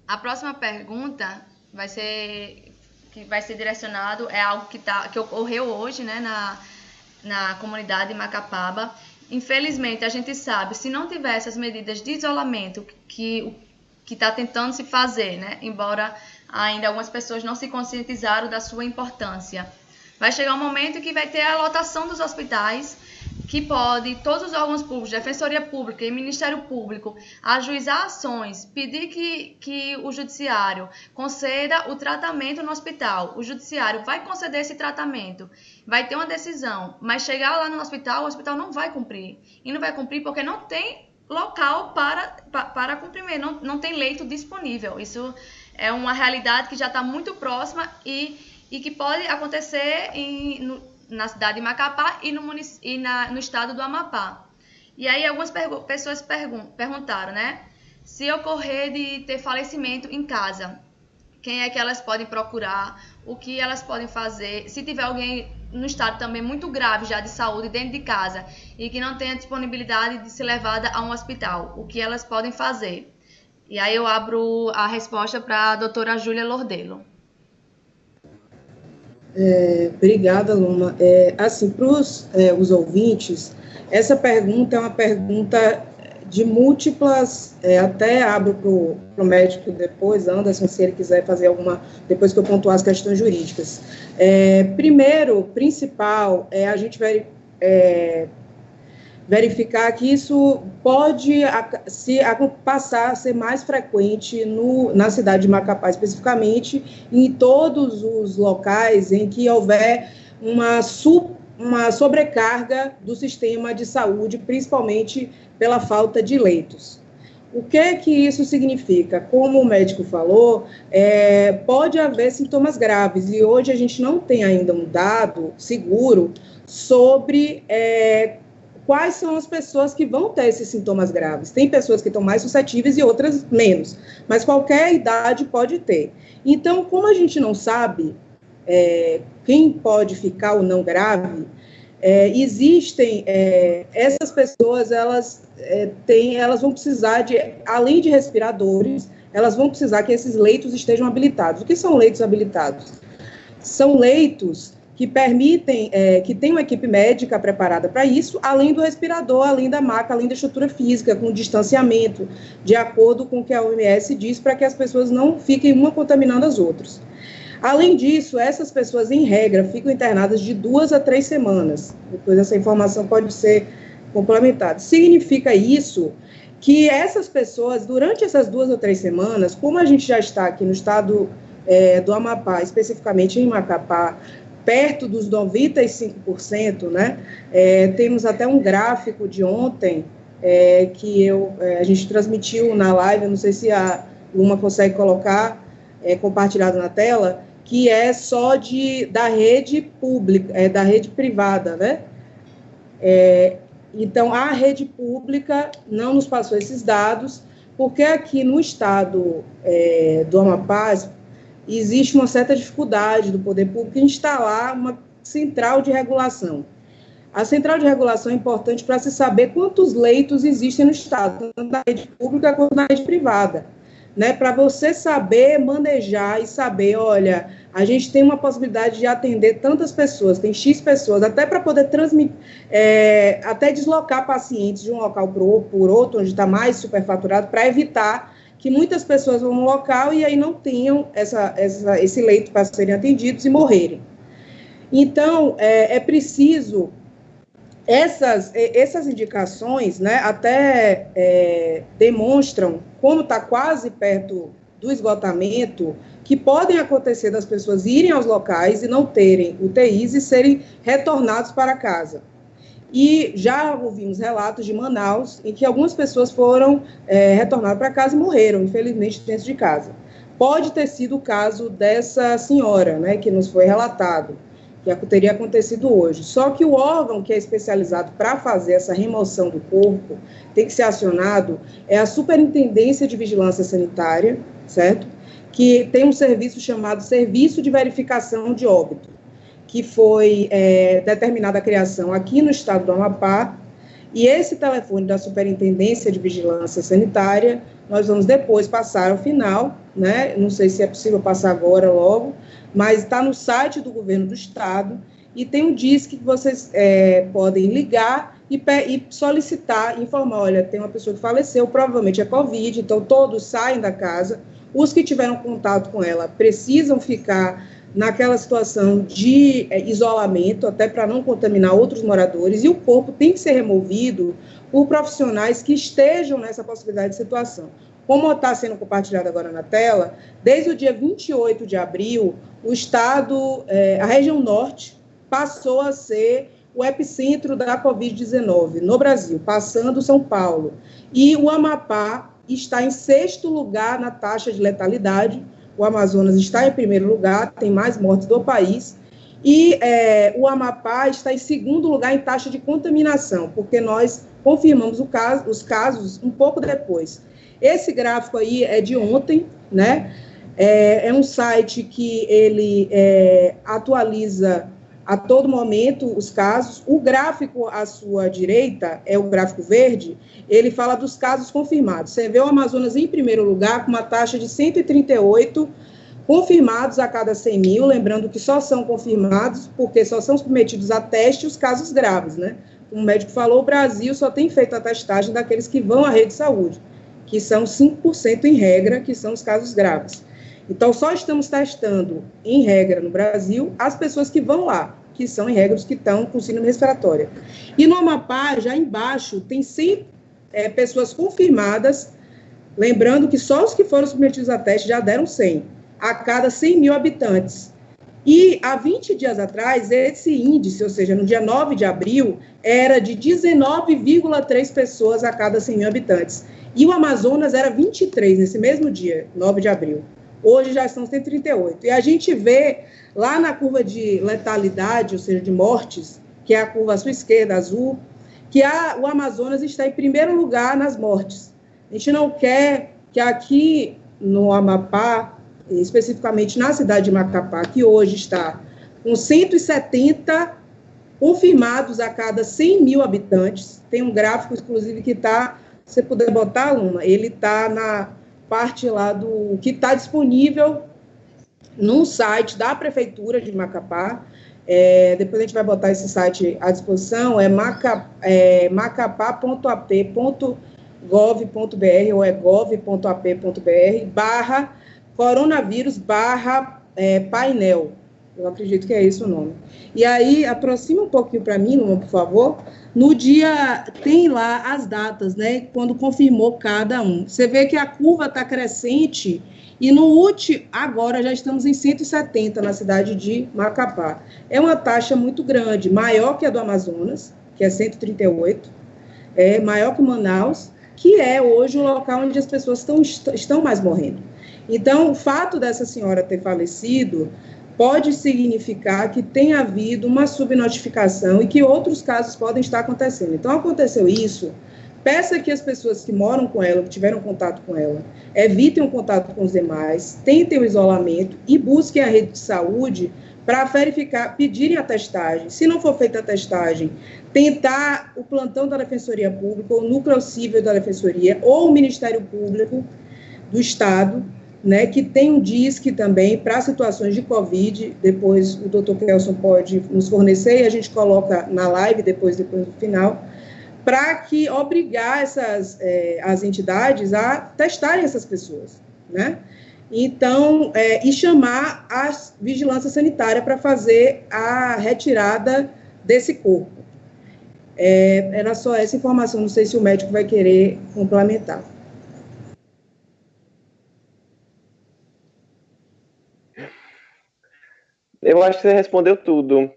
A próxima pergunta vai ser direcionado, é algo que ocorreu hoje, né, na comunidade de Macapaba. Infelizmente, a gente sabe, se não tivesse as medidas de isolamento que está tentando se fazer, né, embora ainda algumas pessoas não se conscientizaram da sua importância, vai chegar um momento que vai ter a lotação dos hospitais, que pode, todos os órgãos públicos, Defensoria Pública e Ministério Público, ajuizar ações, pedir que o Judiciário conceda o tratamento no hospital. O Judiciário vai conceder esse tratamento, vai ter uma decisão, mas chegar lá no hospital, o hospital não vai cumprir. E não vai cumprir porque não tem local para cumprimento, não tem leito disponível. Isso é uma realidade que já está muito próxima e que pode acontecer na cidade de Macapá e no estado do Amapá. E aí algumas pessoas perguntaram, né? Se ocorrer de ter falecimento em casa, quem é que elas podem procurar? O que elas podem fazer? Se tiver alguém no estado também muito grave já de saúde dentro de casa e que não tenha disponibilidade de ser levada a um hospital, o que elas podem fazer? E aí eu abro a resposta para a doutora Júlia Lordelo. Obrigada, Luma. Assim, para os ouvintes, essa pergunta é uma pergunta de múltiplas, até abro para o médico depois, Anderson, se ele quiser fazer alguma, depois que eu pontuar as questões jurídicas. Primeiro, principal, a gente verificar que isso pode passar a ser mais frequente na cidade de Macapá, especificamente, em todos os locais em que houver uma sobrecarga do sistema de saúde, principalmente pela falta de leitos. O que isso significa? Como o médico falou, pode haver sintomas graves, e hoje a gente não tem ainda um dado seguro sobre quais são as pessoas que vão ter esses sintomas graves. Tem pessoas que estão mais suscetíveis e outras menos, mas qualquer idade pode ter. Então, como a gente não sabe quem pode ficar ou não grave, existem essas pessoas, elas vão precisar além de respiradores, elas vão precisar que esses leitos estejam habilitados. O que são leitos habilitados? São leitos que permitem, que tem uma equipe médica preparada para isso, além do respirador, além da maca, além da estrutura física, com distanciamento, de acordo com o que a OMS diz, para que as pessoas não fiquem uma contaminando as outras. Além disso, essas pessoas, em regra, ficam internadas de 2 a 3 semanas. Depois essa informação pode ser complementada. Significa isso que essas pessoas, durante essas 2 ou 3 semanas, como a gente já está aqui no estado do Amapá, especificamente em Macapá, perto dos 95%, né? Temos até um gráfico de ontem que a gente transmitiu na live, não sei se a Luma consegue colocar compartilhado na tela, que é só da rede pública, da rede privada, né? Então, a rede pública não nos passou esses dados, porque aqui no estado do Amapá existe uma certa dificuldade do poder público em instalar uma central de regulação. A central de regulação é importante para se saber quantos leitos existem no estado, tanto na rede pública quanto na rede privada, né? Para você saber manejar e saber, olha, a gente tem uma possibilidade de atender tantas pessoas, tem X pessoas, até para poder transmitir, até deslocar pacientes de um local por outro, onde está mais superfaturado, para evitar que muitas pessoas vão no local e aí não tenham esse leito para serem atendidos e morrerem. Então, é preciso essas indicações, né, até demonstram como está quase perto do esgotamento, que podem acontecer das pessoas irem aos locais e não terem UTIs e serem retornados para casa. E já ouvimos relatos de Manaus em que algumas pessoas foram retornadas para casa e morreram, infelizmente, dentro de casa. Pode ter sido o caso dessa senhora, né, que nos foi relatado, que teria acontecido hoje. Só que o órgão que é especializado para fazer essa remoção do corpo, tem que ser acionado, é a Superintendência de Vigilância Sanitária, certo? Que tem um serviço chamado Serviço de Verificação de Óbito, que foi determinada a criação aqui no estado do Amapá, e esse telefone da Superintendência de Vigilância Sanitária, nós vamos depois passar ao final, né? Não sei se é possível passar agora logo, mas está no site do governo do estado, e tem um DISC que vocês podem ligar e solicitar, informar, olha, tem uma pessoa que faleceu, provavelmente é Covid, então todos saem da casa, os que tiveram contato com ela precisam ficar naquela situação de isolamento, até para não contaminar outros moradores, e o corpo tem que ser removido por profissionais que estejam nessa possibilidade de situação. Como está sendo compartilhado agora na tela, desde o dia 28 de abril, o estado, a região norte, passou a ser o epicentro da Covid-19 no Brasil, passando São Paulo. E o Amapá está em 6º lugar na taxa de letalidade, o Amazonas está em 1º lugar, tem mais mortes do país, e o Amapá está em 2º lugar em taxa de contaminação, porque nós confirmamos os casos um pouco depois. Esse gráfico aí é de ontem, né? É um site que ele atualiza a todo momento os casos. O gráfico à sua direita, é o gráfico verde, ele fala dos casos confirmados. Você vê o Amazonas em 1º lugar, com uma taxa de 138 confirmados a cada 100 mil, lembrando que só são confirmados porque só são submetidos a teste os casos graves, né? Como o médico falou, o Brasil só tem feito a testagem daqueles que vão à rede de saúde, que são 5% em regra, que são os casos graves. Então, só estamos testando, em regra, no Brasil, as pessoas que vão lá, que são, em regra, os que estão com síndrome respiratória. E no Amapá, já embaixo, tem 100 pessoas confirmadas, lembrando que só os que foram submetidos a teste já deram 100, a cada 100 mil habitantes. E, há 20 dias atrás, esse índice, ou seja, no dia 9 de abril, era de 19,3 pessoas a cada 100 mil habitantes. E o Amazonas era 23 nesse mesmo dia, 9 de abril. Hoje já são 138. E a gente vê lá na curva de letalidade, ou seja, de mortes, que é a curva à sua esquerda, azul, que o Amazonas está em 1º lugar nas mortes. A gente não quer que aqui no Amapá, especificamente na cidade de Macapá, que hoje está com 170 confirmados a cada 100 mil habitantes, tem um gráfico, inclusive, que está, se você puder botar, Luma, ele está na parte lá do que está disponível no site da Prefeitura de Macapá. Depois a gente vai botar esse site à disposição, macapá.ap.gov.br ou gov.ap.br /coronavírus/painel. Eu acredito que é esse o nome. E aí, aproxima um pouquinho para mim, Luma, por favor. No dia, tem lá as datas, né? Quando confirmou cada um. Você vê que a curva está crescente e no último, agora já estamos em 170 na cidade de Macapá. É uma taxa muito grande, maior que a do Amazonas, que é 138, maior que Manaus, que é hoje o local onde as pessoas estão mais morrendo. Então, o fato dessa senhora ter falecido pode significar que tem havido uma subnotificação e que outros casos podem estar acontecendo. Então, aconteceu isso, peça que as pessoas que moram com ela, que tiveram contato com ela, evitem o contato com os demais, tentem o isolamento e busquem a rede de saúde para verificar, pedirem a testagem. Se não for feita a testagem, tentar o plantão da Defensoria Pública, ou o núcleo civil da Defensoria, ou o Ministério Público do Estado, né, que tem um DISC também para situações de Covid. Depois o doutor Kelson pode nos fornecer e a gente coloca na live depois do final, para que obrigar as entidades a testarem essas pessoas, né? Então, e chamar a vigilância sanitária para fazer a retirada desse corpo. Era só essa informação, não sei se o médico vai querer complementar. Eu acho que você respondeu tudo,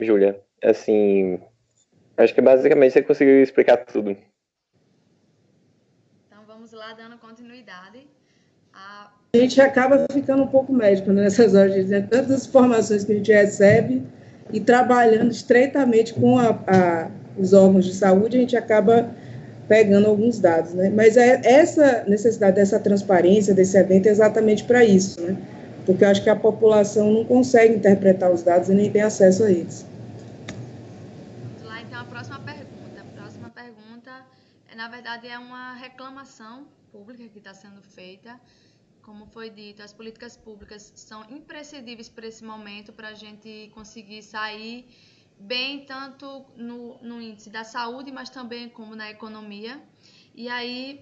Júlia. Assim, acho que basicamente você conseguiu explicar tudo. Então, vamos lá, dando continuidade. A gente acaba ficando um pouco médico, né, nessas horas, de tantas informações que a gente recebe e trabalhando estreitamente com os órgãos de saúde, a gente acaba pegando alguns dados, né? Mas essa necessidade dessa transparência desse evento é exatamente para isso, né? Porque eu acho que a população não consegue interpretar os dados e nem tem acesso a eles. Vamos lá, então, a próxima pergunta. A próxima pergunta, na verdade, é uma reclamação pública que está sendo feita. Como foi dito, as políticas públicas são imprescindíveis para esse momento, para a gente conseguir sair bem, tanto no índice da saúde, mas também como na economia. E aí,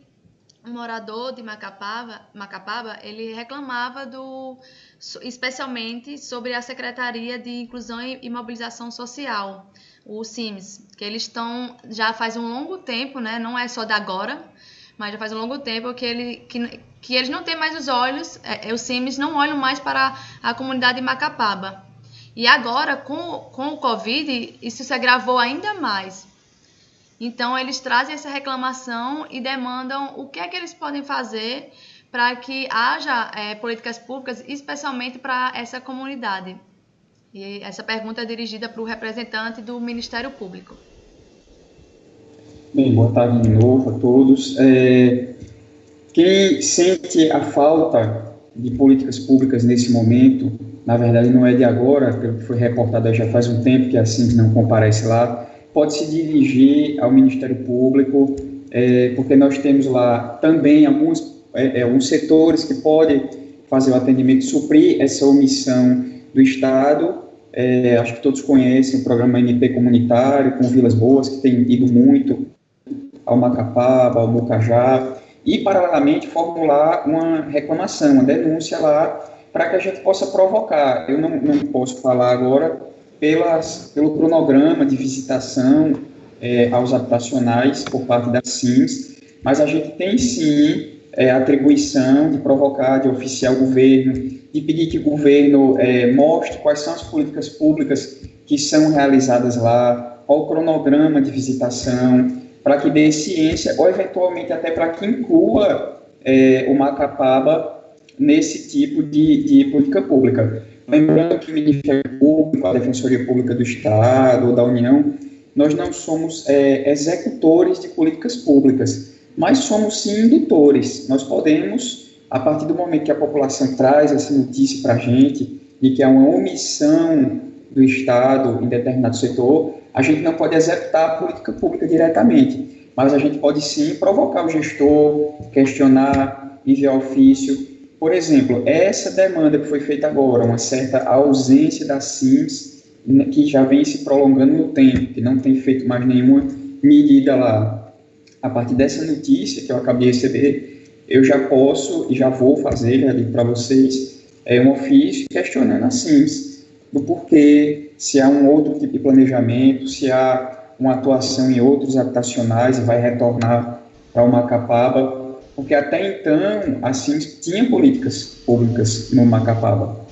um morador de Macapaba, ele reclamava especialmente sobre a Secretaria de Inclusão e Mobilização Social, o CIMS, que eles estão já faz um longo tempo, né? Não é só de agora, mas já faz um longo tempo que eles não têm mais os olhos, os CIMS não olham mais para a comunidade de Macapaba. E agora, com o Covid, isso se agravou ainda mais. Então, eles trazem essa reclamação e demandam o que é que eles podem fazer para que haja políticas públicas, especialmente para essa comunidade. E essa pergunta é dirigida para o representante do Ministério Público. Bem, boa tarde de novo a todos. Quem sente a falta de políticas públicas nesse momento, na verdade não é de agora, pelo que foi reportado já faz um tempo que a CIMS não comparece lá, pode se dirigir ao Ministério Público, porque nós temos lá também alguns setores que podem fazer o atendimento, suprir essa omissão do Estado. Acho que todos conhecem o programa MP Comunitário, com Vilas Boas, que tem ido muito ao Macapaba, ao Mucajá, e, paralelamente, formular uma reclamação, uma denúncia lá, para que a gente possa provocar. Eu não posso falar agora pelo cronograma de visitação aos habitacionais por parte da CIMS, mas a gente tem sim a atribuição de provocar, de oficiar o governo, de pedir que o governo mostre quais são as políticas públicas que são realizadas lá, qual o cronograma de visitação, para que dê ciência, ou eventualmente até para que inclua o Macapaba nesse tipo de política pública. Lembrando que o Ministério Público, a Defensoria Pública do Estado ou da União, nós não somos executores de políticas públicas, mas somos sim indutores. Nós podemos, a partir do momento que a população traz essa notícia para a gente, de que há uma omissão do Estado em determinado setor, a gente não pode executar a política pública diretamente, mas a gente pode sim provocar o gestor, questionar, enviar ofício. Por exemplo, essa demanda que foi feita agora, uma certa ausência da CIMS, que já vem se prolongando no tempo, que não tem feito mais nenhuma medida lá. A partir dessa notícia que eu acabei de receber, eu já posso e já vou fazer, já digo para vocês, um ofício questionando a CIMS, do porquê, se há um outro tipo de planejamento, se há uma atuação em outros habitacionais e vai retornar para o Macapaba, porque até então, assim, tinha políticas públicas no Macapaba.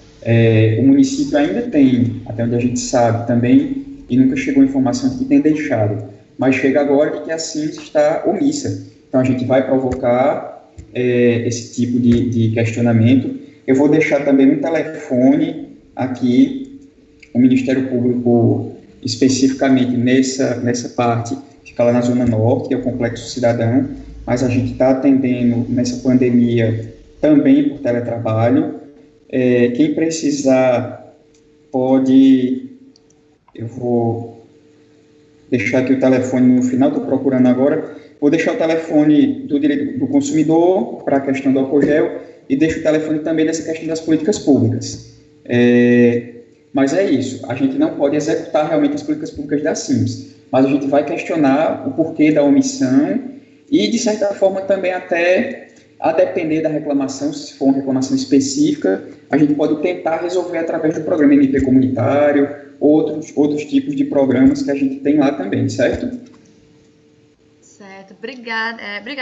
O município ainda tem, até onde a gente sabe também, e nunca chegou informação de que tem deixado, mas chega agora de que a CIMS está omissa. Então, a gente vai provocar esse tipo de questionamento. Eu vou deixar também um telefone aqui, o Ministério Público, especificamente nessa parte, fica lá na Zona Norte, que é o Complexo Cidadão, mas a gente está atendendo nessa pandemia também por teletrabalho. Quem precisar pode... Eu vou deixar aqui o telefone no final, estou procurando agora. Vou deixar o telefone do direito do consumidor para a questão do álcool gel e deixo o telefone também nessa questão das políticas públicas. Mas é isso, a gente não pode executar realmente as políticas públicas da CIMS, mas a gente vai questionar o porquê da omissão e, de certa forma, também até, a depender da reclamação, se for uma reclamação específica, a gente pode tentar resolver através do programa MP comunitário, outros tipos de programas que a gente tem lá também, certo? Certo, obrigada,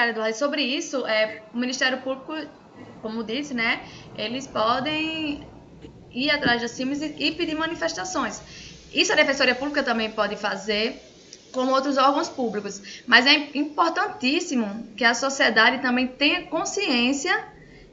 Eduardo. Sobre isso, o Ministério Público, como disse, né, eles podem ir atrás da CIMS e pedir manifestações. Isso a Defensoria Pública também pode fazer, como outros órgãos públicos. Mas é importantíssimo que a sociedade também tenha consciência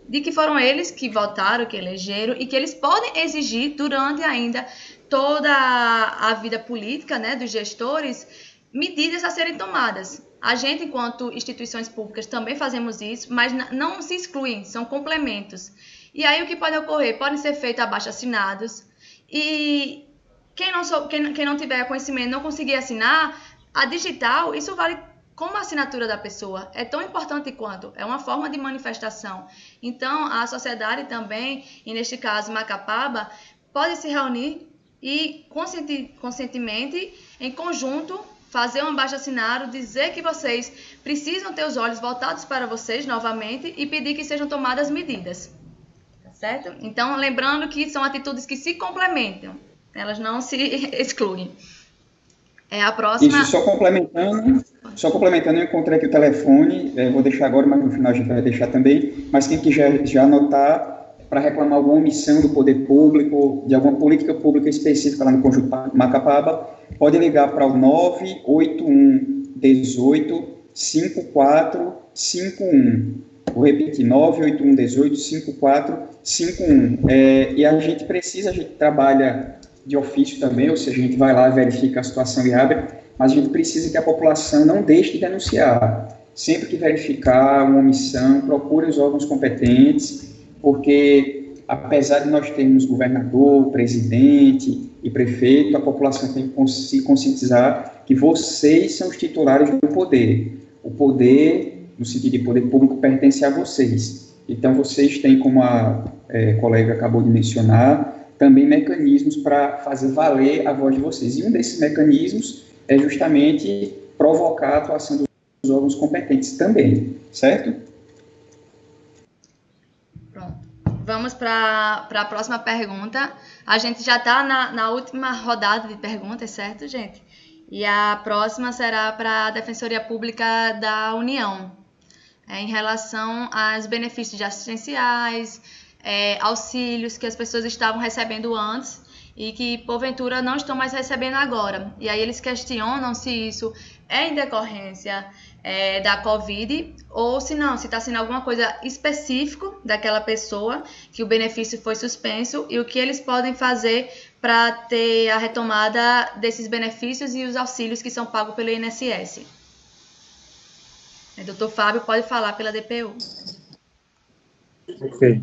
de que foram eles que votaram, que elegeram, e que eles podem exigir durante ainda toda a vida política, né, dos gestores, medidas a serem tomadas. A gente, enquanto instituições públicas, também fazemos isso, mas não se excluem, são complementos. E aí o que pode ocorrer? Podem ser feitos abaixo-assinados e quem não tiver conhecimento, não conseguir assinar, a digital, isso vale como a assinatura da pessoa. É tão importante quanto. É uma forma de manifestação. Então, a sociedade também, e neste caso Macapaba, pode se reunir e conscientemente, em conjunto, fazer um abaixo-assinado, dizer que vocês precisam ter os olhos voltados para vocês novamente e pedir que sejam tomadas medidas. Certo? Então, lembrando que são atitudes que se complementam, elas não se excluem. A próxima... Isso, só complementando, eu encontrei aqui o telefone, vou deixar agora, mas no final a gente vai deixar também, mas quem quiser já anotar para reclamar alguma omissão do poder público, de alguma política pública específica lá no Conjunto Macapaba, pode ligar para o 981 18 5451. Vou repetir, 981 18 5451. E a gente trabalha de ofício também, ou seja, a gente vai lá, verifica a situação e abre, mas a gente precisa que a população não deixe de denunciar. Sempre que verificar uma omissão, procure os órgãos competentes, porque apesar de nós termos governador, presidente e prefeito, a população tem que se conscientizar que vocês são os titulares do poder. O poder, no sentido de poder público, pertence a vocês. Então, vocês têm, como a colega acabou de mencionar, também mecanismos para fazer valer a voz de vocês. E um desses mecanismos é justamente provocar a atuação dos órgãos competentes também, certo? Pronto. Vamos para a próxima pergunta. A gente já está na última rodada de perguntas, certo, gente? E a próxima será para a Defensoria Pública da União, em relação aos benefícios assistenciais, auxílios que as pessoas estavam recebendo antes e que, porventura, não estão mais recebendo agora. E aí eles questionam se isso é em decorrência da Covid ou se não, se está sendo alguma coisa específica daquela pessoa que o benefício foi suspenso e o que eles podem fazer para ter a retomada desses benefícios e os auxílios que são pagos pelo INSS. O doutor Fábio pode falar pela DPU. Ok.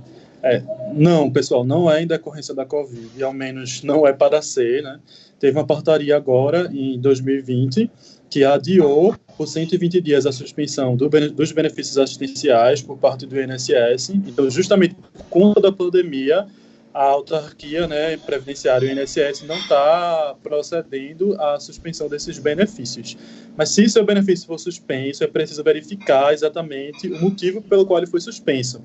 Não, pessoal, não é em decorrência da Covid, e ao menos não é para ser, né? Teve uma portaria agora, em 2020, que adiou por 120 dias a suspensão dos benefícios assistenciais por parte do INSS. Então, justamente por conta da pandemia, a autarquia, né, previdenciária, o INSS, não está procedendo à suspensão desses benefícios. Mas se seu benefício for suspenso, é preciso verificar exatamente o motivo pelo qual ele foi suspenso.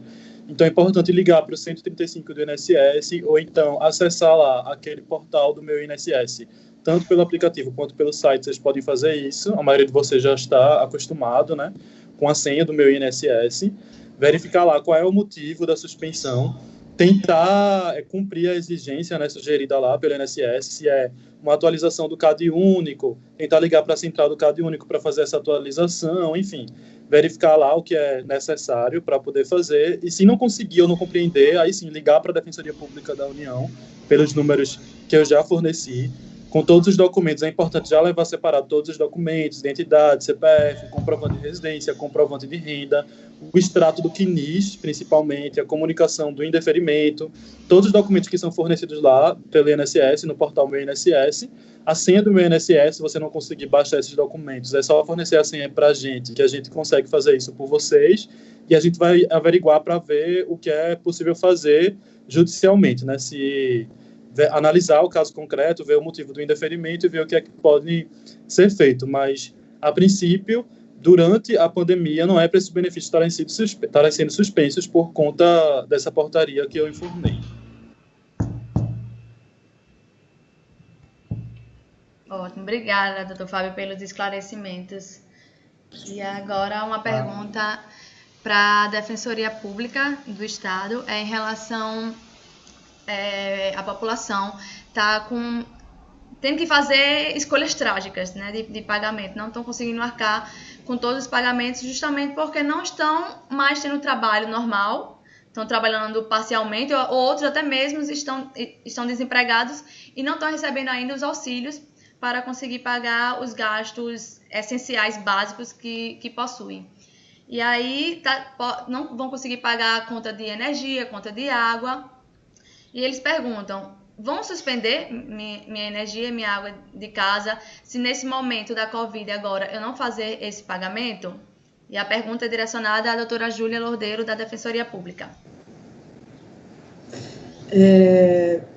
Então é importante ligar para o 135 do INSS ou então acessar lá aquele portal do Meu INSS. Tanto pelo aplicativo quanto pelo site vocês podem fazer isso. A maioria de vocês já está acostumado, né, com a senha do Meu INSS. Verificar lá qual é o motivo da suspensão. Tentar cumprir a exigência, né, sugerida lá pelo INSS, se é uma atualização do CAD único, tentar ligar para a central do CAD único para fazer essa atualização, enfim, verificar lá o que é necessário para poder fazer, e se não conseguir ou não compreender, aí sim, ligar para a Defensoria Pública da União, pelos números que eu já forneci, com todos os documentos. É importante já levar separado todos os documentos, identidade, CPF, comprovante de residência, comprovante de renda, o extrato do CNIS, principalmente, a comunicação do indeferimento, todos os documentos que são fornecidos lá pelo INSS, no portal Meu INSS. A senha do Meu INSS, se você não conseguir baixar esses documentos, é só fornecer a senha para a gente, que a gente consegue fazer isso por vocês, e a gente vai averiguar para ver o que é possível fazer judicialmente, né? Analisar o caso concreto, ver o motivo do indeferimento e ver o que é que pode ser feito. Mas, a princípio, durante a pandemia, não é para esses benefícios estarem sendo suspensos por conta dessa portaria que eu informei. Ótimo, obrigada, doutor Fábio, pelos esclarecimentos. E agora uma pergunta para a Defensoria Pública do Estado, em relação à população está tendo que fazer escolhas trágicas, né, de pagamento, não estão conseguindo arcar com todos os pagamentos, justamente porque não estão mais tendo trabalho normal, estão trabalhando parcialmente, ou outros até mesmo estão desempregados e não estão recebendo ainda os auxílios para conseguir pagar os gastos essenciais básicos que possuem. E aí não vão conseguir pagar a conta de energia, conta de água, e eles perguntam: vão suspender minha energia, minha água de casa, se nesse momento da Covid agora eu não fazer esse pagamento? E a pergunta é direcionada à doutora Júlia Lordeiro, da Defensoria Pública.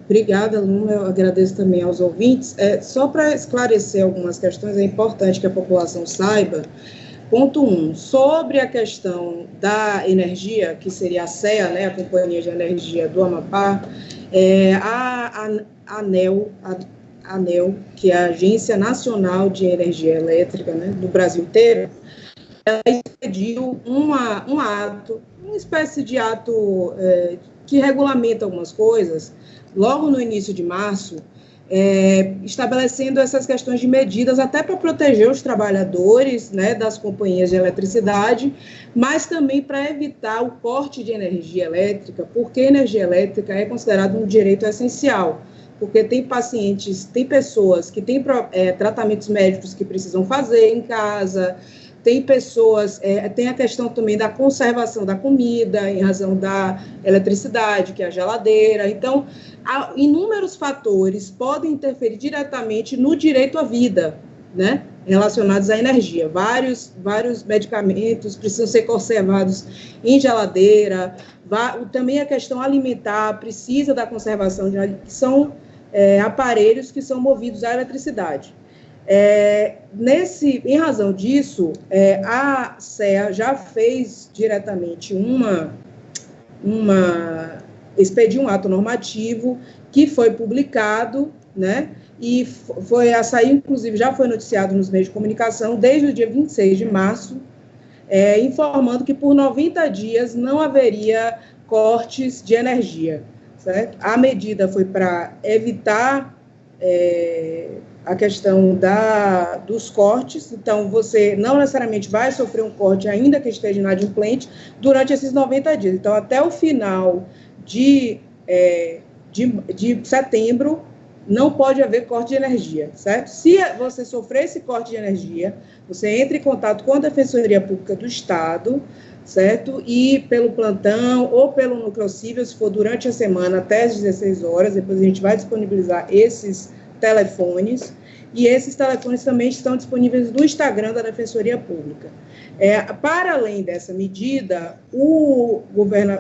Obrigada, Luma. Eu agradeço também aos ouvintes. Só para esclarecer algumas questões, é importante que a população saiba. Ponto 1, sobre a questão da energia, que seria a CEA, né, a Companhia de Energia do Amapá, a ANEEL, que é a Agência Nacional de Energia Elétrica, né, do Brasil inteiro, ela expediu um ato, uma espécie de ato que regulamenta algumas coisas, logo no início de março, estabelecendo essas questões de medidas até para proteger os trabalhadores, né, das companhias de eletricidade, mas também para evitar o corte de energia elétrica, porque energia elétrica é considerado um direito essencial, porque tem pacientes, tem pessoas que têm tratamentos médicos que precisam fazer em casa, tem pessoas, tem a questão também da conservação da comida, em razão da eletricidade, que é a geladeira. Então, inúmeros fatores podem interferir diretamente no direito à vida, né, relacionados à energia. Vários medicamentos precisam ser conservados em geladeira, também a questão alimentar precisa da conservação, que são aparelhos que são movidos à eletricidade. Em razão disso, a CEA já fez diretamente expediu um ato normativo que foi publicado, né, e inclusive, já foi noticiado nos meios de comunicação desde o dia 26 de março, informando que por 90 dias não haveria cortes de energia, certo? A medida foi para evitar a questão dos cortes, então você não necessariamente vai sofrer um corte, ainda que esteja inadimplente, durante esses 90 dias. Então, até o final de setembro, não pode haver corte de energia, certo? Se você sofrer esse corte de energia, você entra em contato com a Defensoria Pública do Estado, certo? E pelo plantão ou pelo núcleo civil, se for durante a semana, até às 16 horas, depois a gente vai disponibilizar esses telefones, e esses telefones também estão disponíveis no Instagram da Defensoria Pública. Para além dessa medida, o governo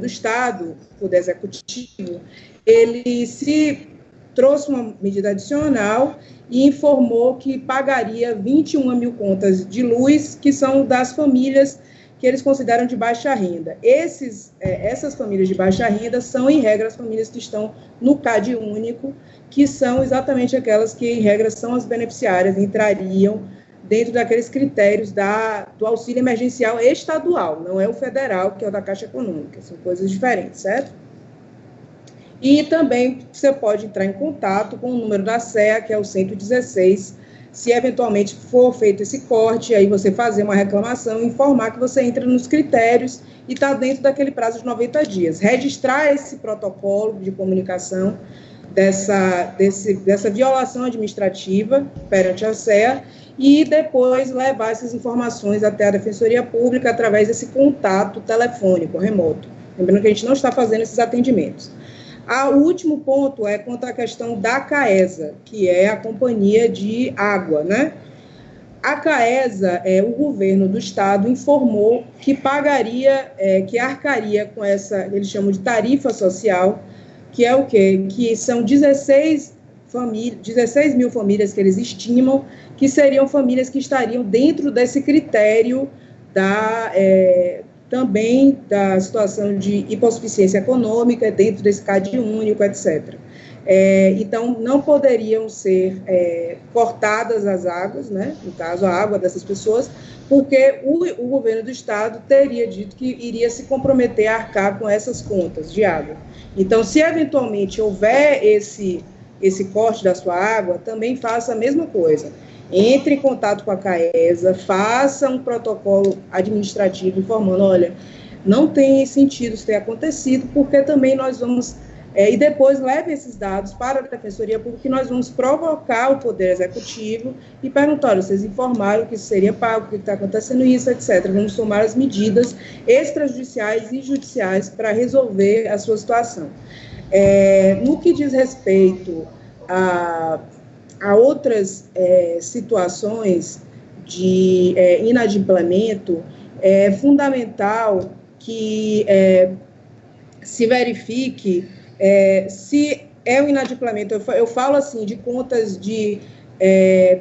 do Estado, o Poder Executivo, ele trouxe uma medida adicional e informou que pagaria 21 mil contas de luz, que são das famílias que eles consideram de baixa renda. Essas famílias de baixa renda são, em regra, as famílias que estão no CAD único, que são exatamente aquelas que, em regra, são as beneficiárias, entrariam dentro daqueles critérios do auxílio emergencial estadual, não é o federal, que é o da Caixa Econômica, são coisas diferentes, certo? E também você pode entrar em contato com o número da SEA, que é o 116, se eventualmente for feito esse corte, aí você fazer uma reclamação e informar que você entra nos critérios e está dentro daquele prazo de 90 dias. Registrar esse protocolo de comunicação dessa violação administrativa perante a SEA e depois levar essas informações até a Defensoria Pública através desse contato telefônico remoto. Lembrando que a gente não está fazendo esses atendimentos. O último ponto é quanto à questão da CAESA, que é a Companhia de Água, né? A CAESA, o governo do estado informou que pagaria, que arcaria com essa, eles chamam de tarifa social, que é o quê? Que são 16 mil famílias que eles estimam que seriam famílias que estariam dentro desse critério também da situação de hipossuficiência econômica, dentro desse CAD único, etc. Então, não poderiam ser cortadas as águas, né? No caso, a água dessas pessoas, porque o governo do estado teria dito que iria se comprometer a arcar com essas contas de água. Então, se eventualmente houver esse corte da sua água, também faça a mesma coisa. Entre em contato com a CAESA, faça um protocolo administrativo informando, olha, não tem sentido isso ter acontecido, porque também nós vamos, e depois leve esses dados para a Defensoria Pública, que nós vamos provocar o Poder Executivo e perguntar, olha, vocês informaram que isso seria pago, que está acontecendo isso, etc. Vamos tomar as medidas extrajudiciais e judiciais para resolver a sua situação. No que diz respeito a outras situações de inadimplemento, é fundamental que se verifique se é um inadimplemento. Eu falo assim de contas de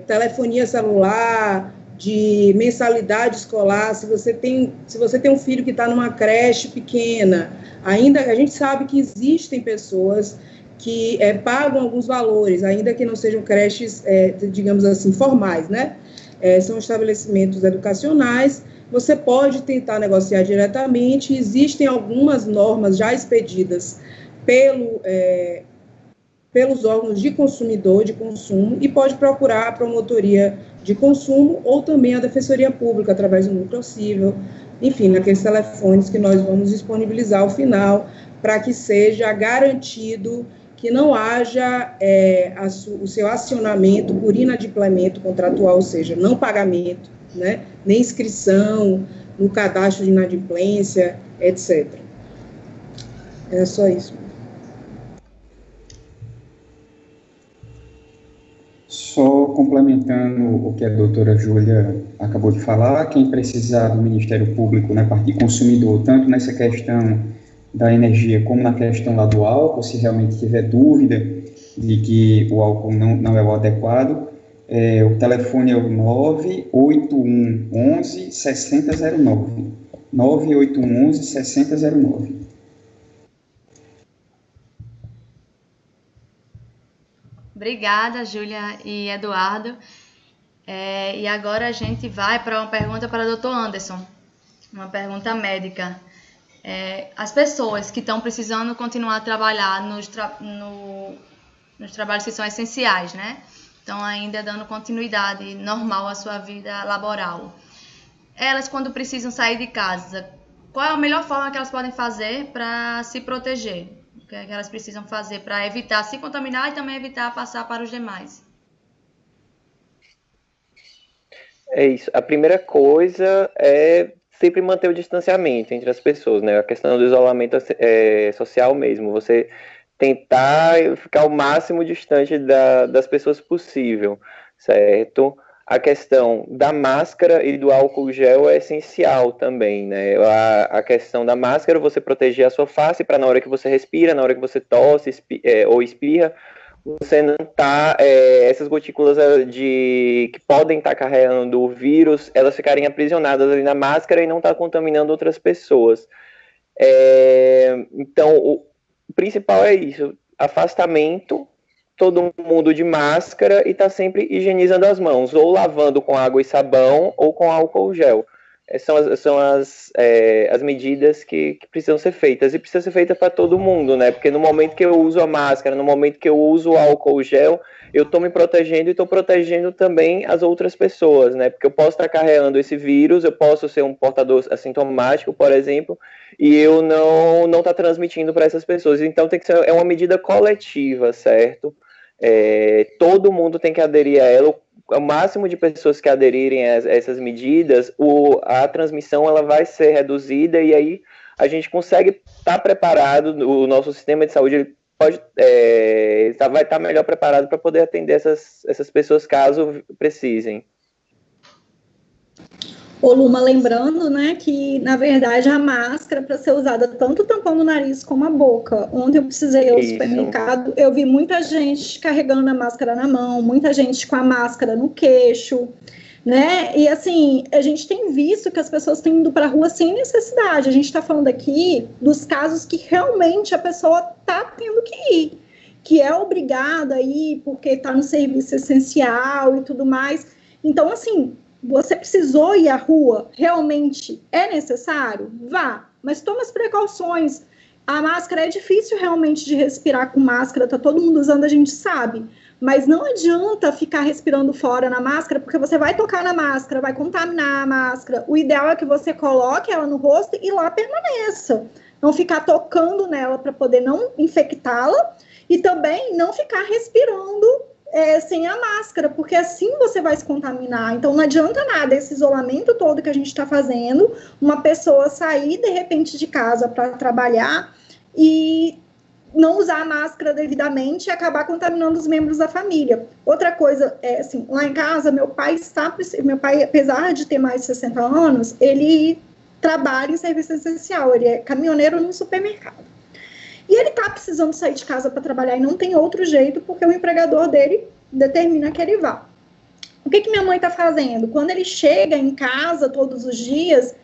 telefonia celular, de mensalidade escolar, se você tem um filho que está numa creche pequena, ainda a gente sabe que existem pessoas que pagam alguns valores, ainda que não sejam creches, digamos assim, formais, né? São estabelecimentos educacionais, você pode tentar negociar diretamente, existem algumas normas já expedidas pelos órgãos de consumidor, de consumo, e pode procurar a promotoria de consumo ou também a Defensoria Pública, através do núcleo civil, enfim, naqueles telefones que nós vamos disponibilizar ao final, para que seja garantido que não haja o seu acionamento por inadimplemento contratual, ou seja, não pagamento, né, nem inscrição no cadastro de inadimplência, etc. É só isso. Só complementando o que a doutora Júlia acabou de falar, quem precisar do Ministério Público na parte de consumidor, tanto nessa questão da energia como na questão lá do álcool, se realmente tiver dúvida de que o álcool não é o adequado, o telefone é o 98111 6009. 98111 6009. Obrigada, Júlia e Eduardo. E agora a gente vai para uma pergunta para o Dr. Anderson, uma pergunta médica. As pessoas que estão precisando continuar a trabalhar nos trabalhos que são essenciais, né? Estão ainda dando continuidade normal à sua vida laboral. Elas, quando precisam sair de casa, qual é a melhor forma que elas podem fazer para se proteger? O que é que elas precisam fazer para evitar se contaminar e também evitar passar para os demais? É isso. A primeira coisa é sempre manter o distanciamento entre as pessoas, né? A questão do isolamento social mesmo. Você tentar ficar o máximo distante das pessoas possível, certo? A questão da máscara e do álcool gel é essencial também, né? A questão da máscara, você proteger a sua face para na hora que você respira, na hora que você tosse ou espirra, você não tá, essas gotículas que podem estar carregando o vírus, elas ficarem aprisionadas ali na máscara e não tá contaminando outras pessoas. Então, o principal é isso, afastamento, todo mundo de máscara e tá sempre higienizando as mãos, ou lavando com água e sabão, ou com álcool gel. São as medidas que precisam ser feitas, e precisa ser feita para todo mundo, né? Porque no momento que eu uso a máscara, no momento que eu uso o álcool gel, eu estou me protegendo e estou protegendo também as outras pessoas, né? Porque eu posso estar carregando esse vírus, eu posso ser um portador assintomático, por exemplo, e eu não tá transmitindo para essas pessoas. Então tem que ser uma medida coletiva, certo? Todo mundo tem que aderir a ela. O máximo de pessoas que aderirem a essas medidas, a transmissão ela vai ser reduzida, e aí a gente consegue estar preparado, o nosso sistema de saúde ele pode, vai estar melhor preparado para poder atender essas pessoas caso precisem. Ô, Luma, lembrando, né, que, na verdade, a máscara, para ser usada tanto tampando o nariz como a boca. Ontem eu precisei ir ao supermercado, eu vi muita gente carregando a máscara na mão, muita gente com a máscara no queixo, né, e assim, a gente tem visto que as pessoas têm ido para a rua sem necessidade. A gente está falando aqui dos casos que realmente a pessoa está tendo que ir, que é obrigada a ir porque está no serviço essencial e tudo mais. Então, assim, você precisou ir à rua, realmente é necessário? Vá, mas tome as precauções. A máscara é difícil realmente de respirar com máscara, tá todo mundo usando, a gente sabe. Mas não adianta ficar respirando fora na máscara, porque você vai tocar na máscara, vai contaminar a máscara. O ideal é que você coloque ela no rosto e lá permaneça. Não ficar tocando nela para poder não infectá-la e também não ficar respirando sem a máscara, porque assim você vai se contaminar. Então não adianta nada esse isolamento todo que a gente está fazendo, uma pessoa sair de repente de casa para trabalhar e não usar a máscara devidamente e acabar contaminando os membros da família. Outra coisa, assim, lá em casa, meu pai, apesar de ter mais de 60 anos, ele trabalha em serviço essencial, ele é caminhoneiro no supermercado. E ele tá precisando sair de casa para trabalhar e não tem outro jeito, porque o empregador dele determina que ele vá. O que minha mãe tá fazendo? Quando ele chega em casa todos os dias,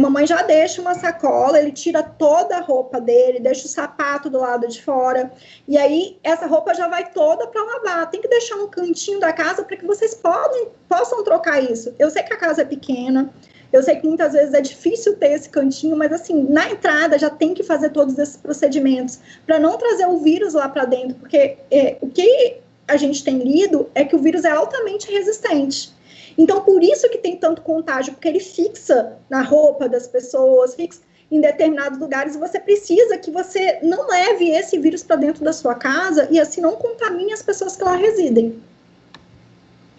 mamãe já deixa uma sacola, ele tira toda a roupa dele, deixa o sapato do lado de fora, e aí essa roupa já vai toda para lavar. Tem que deixar um cantinho da casa para que vocês possam trocar isso. Eu sei que a casa é pequena, eu sei que muitas vezes é difícil ter esse cantinho, mas assim, na entrada já tem que fazer todos esses procedimentos para não trazer o vírus lá para dentro, porque o que a gente tem lido é que o vírus é altamente resistente. Então, por isso que tem tanto contágio, porque ele fixa na roupa das pessoas, fixa em determinados lugares, e você precisa que você não leve esse vírus para dentro da sua casa e assim não contamine as pessoas que lá residem.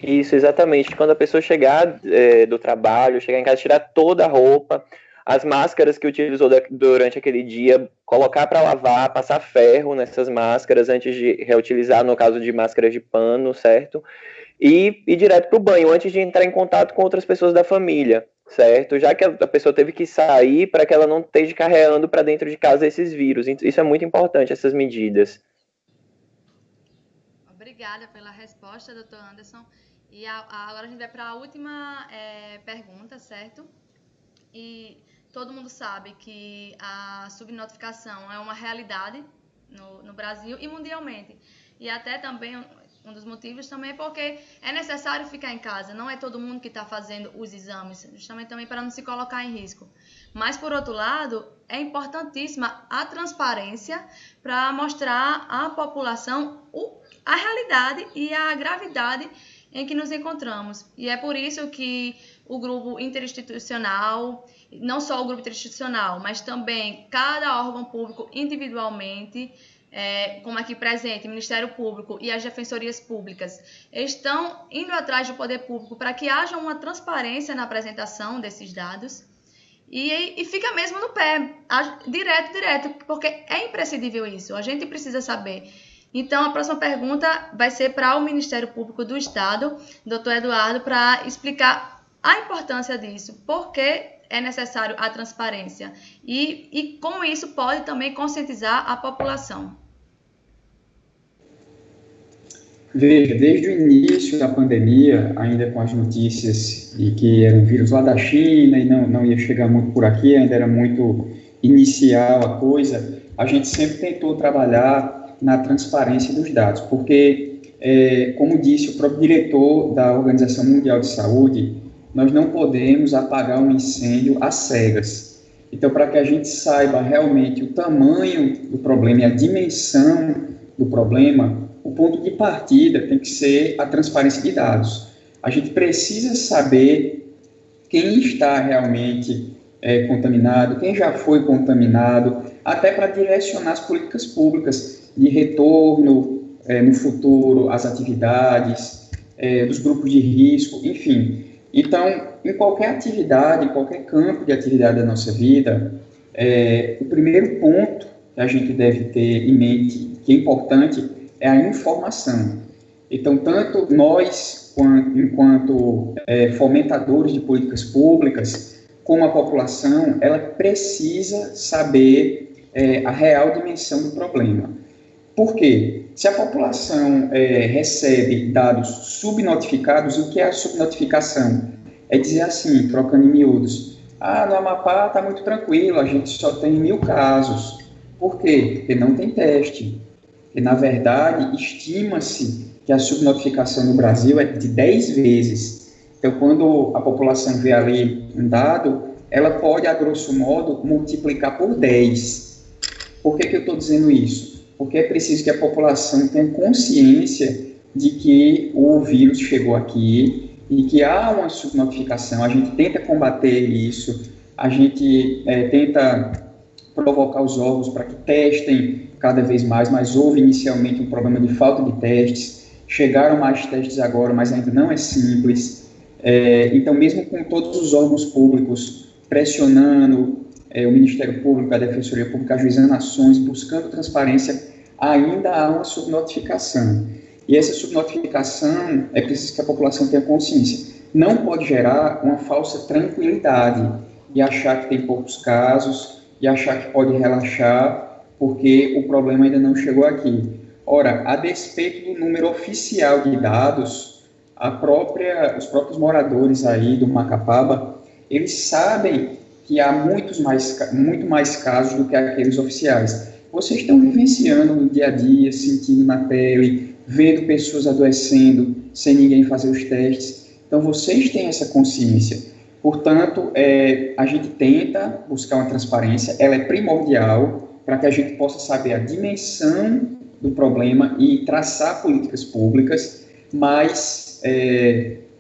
Isso, exatamente. Quando a pessoa chegar do trabalho, chegar em casa, tirar toda a roupa, as máscaras que utilizou durante aquele dia, colocar para lavar, passar ferro nessas máscaras antes de reutilizar, no caso de máscaras de pano, certo? E ir direto para o banho, antes de entrar em contato com outras pessoas da família, certo? Já que a pessoa teve que sair para que ela não esteja carregando para dentro de casa esses vírus. Isso é muito importante, essas medidas. Obrigada pela resposta, doutor Anderson. E agora a gente vai para a última pergunta, certo? E todo mundo sabe que a subnotificação é uma realidade no Brasil e mundialmente. E até também, um dos motivos também é porque é necessário ficar em casa. Não é todo mundo que está fazendo os exames, justamente também para não se colocar em risco. Mas, por outro lado, é importantíssima a transparência para mostrar à população a realidade e a gravidade em que nos encontramos. E é por isso que o grupo interinstitucional, não só o grupo interinstitucional, mas também cada órgão público individualmente, como aqui presente, o Ministério Público e as defensorias públicas, estão indo atrás do poder público para que haja uma transparência na apresentação desses dados e fica mesmo no pé, direto, porque é imprescindível isso, a gente precisa saber. Então, a próxima pergunta vai ser para o Ministério Público do Estado, doutor Eduardo, para explicar a importância disso, por que é necessário a transparência e como isso pode também conscientizar a população. Veja, desde o início da pandemia, ainda com as notícias de que era um vírus lá da China e não ia chegar muito por aqui, ainda era muito inicial a coisa, a gente sempre tentou trabalhar na transparência dos dados, porque, como disse o próprio diretor da Organização Mundial de Saúde, nós não podemos apagar um incêndio às cegas. Então, para que a gente saiba realmente o tamanho do problema e a dimensão do problema, o ponto de partida tem que ser a transparência de dados. A gente precisa saber quem está realmente contaminado, quem já foi contaminado, até para direcionar as políticas públicas de retorno no futuro, às atividades, dos grupos de risco, enfim. Então, em qualquer atividade, em qualquer campo de atividade da nossa vida, o primeiro ponto que a gente deve ter em mente, que é importante, é a informação. Então, tanto nós, enquanto fomentadores de políticas públicas, como a população, ela precisa saber a real dimensão do problema. Por quê? Se a população recebe dados subnotificados, o que é a subnotificação? É dizer assim, trocando em miúdos, no Amapá está muito tranquilo, a gente só tem 1000 casos. Por quê? Porque não tem teste. Porque, na verdade, estima-se que a subnotificação no Brasil é de 10 vezes. Então, quando a população vê ali um dado, ela pode, a grosso modo, multiplicar por 10. Por que eu estou dizendo isso? Porque é preciso que a população tenha consciência de que o vírus chegou aqui e que há uma subnotificação. A gente tenta combater isso, a gente tenta provocar os órgãos para que testem cada vez mais, mas houve inicialmente um problema de falta de testes, chegaram mais testes agora, mas ainda não é simples. Então, mesmo com todos os órgãos públicos pressionando o Ministério Público, a Defensoria Pública, ajuizando ações, buscando transparência, ainda há uma subnotificação. E essa subnotificação é preciso que a população tenha consciência. Não pode gerar uma falsa tranquilidade e achar que tem poucos casos e achar que pode relaxar porque o problema ainda não chegou aqui. Ora, a despeito do número oficial de dados, os próprios moradores aí do Macapaba, eles sabem que há muito mais casos do que aqueles oficiais. Vocês estão vivenciando no dia a dia, sentindo na pele, vendo pessoas adoecendo sem ninguém fazer os testes. Então, vocês têm essa consciência. Portanto, a gente tenta buscar uma transparência, ela é primordial para que a gente possa saber a dimensão do problema e traçar políticas públicas, mas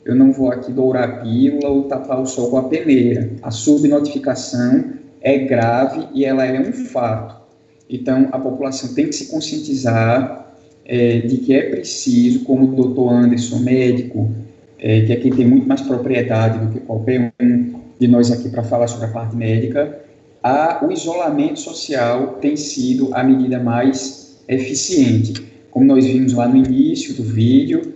eu não vou aqui dourar a pílula ou tapar o sol com a peneira. A subnotificação é grave e ela é um fato. Então, a população tem que se conscientizar de que é preciso, como o doutor Anderson, médico, que é quem tem muito mais propriedade do que qualquer um de nós aqui para falar sobre a parte médica, o isolamento social tem sido a medida mais eficiente. Como nós vimos lá no início do vídeo,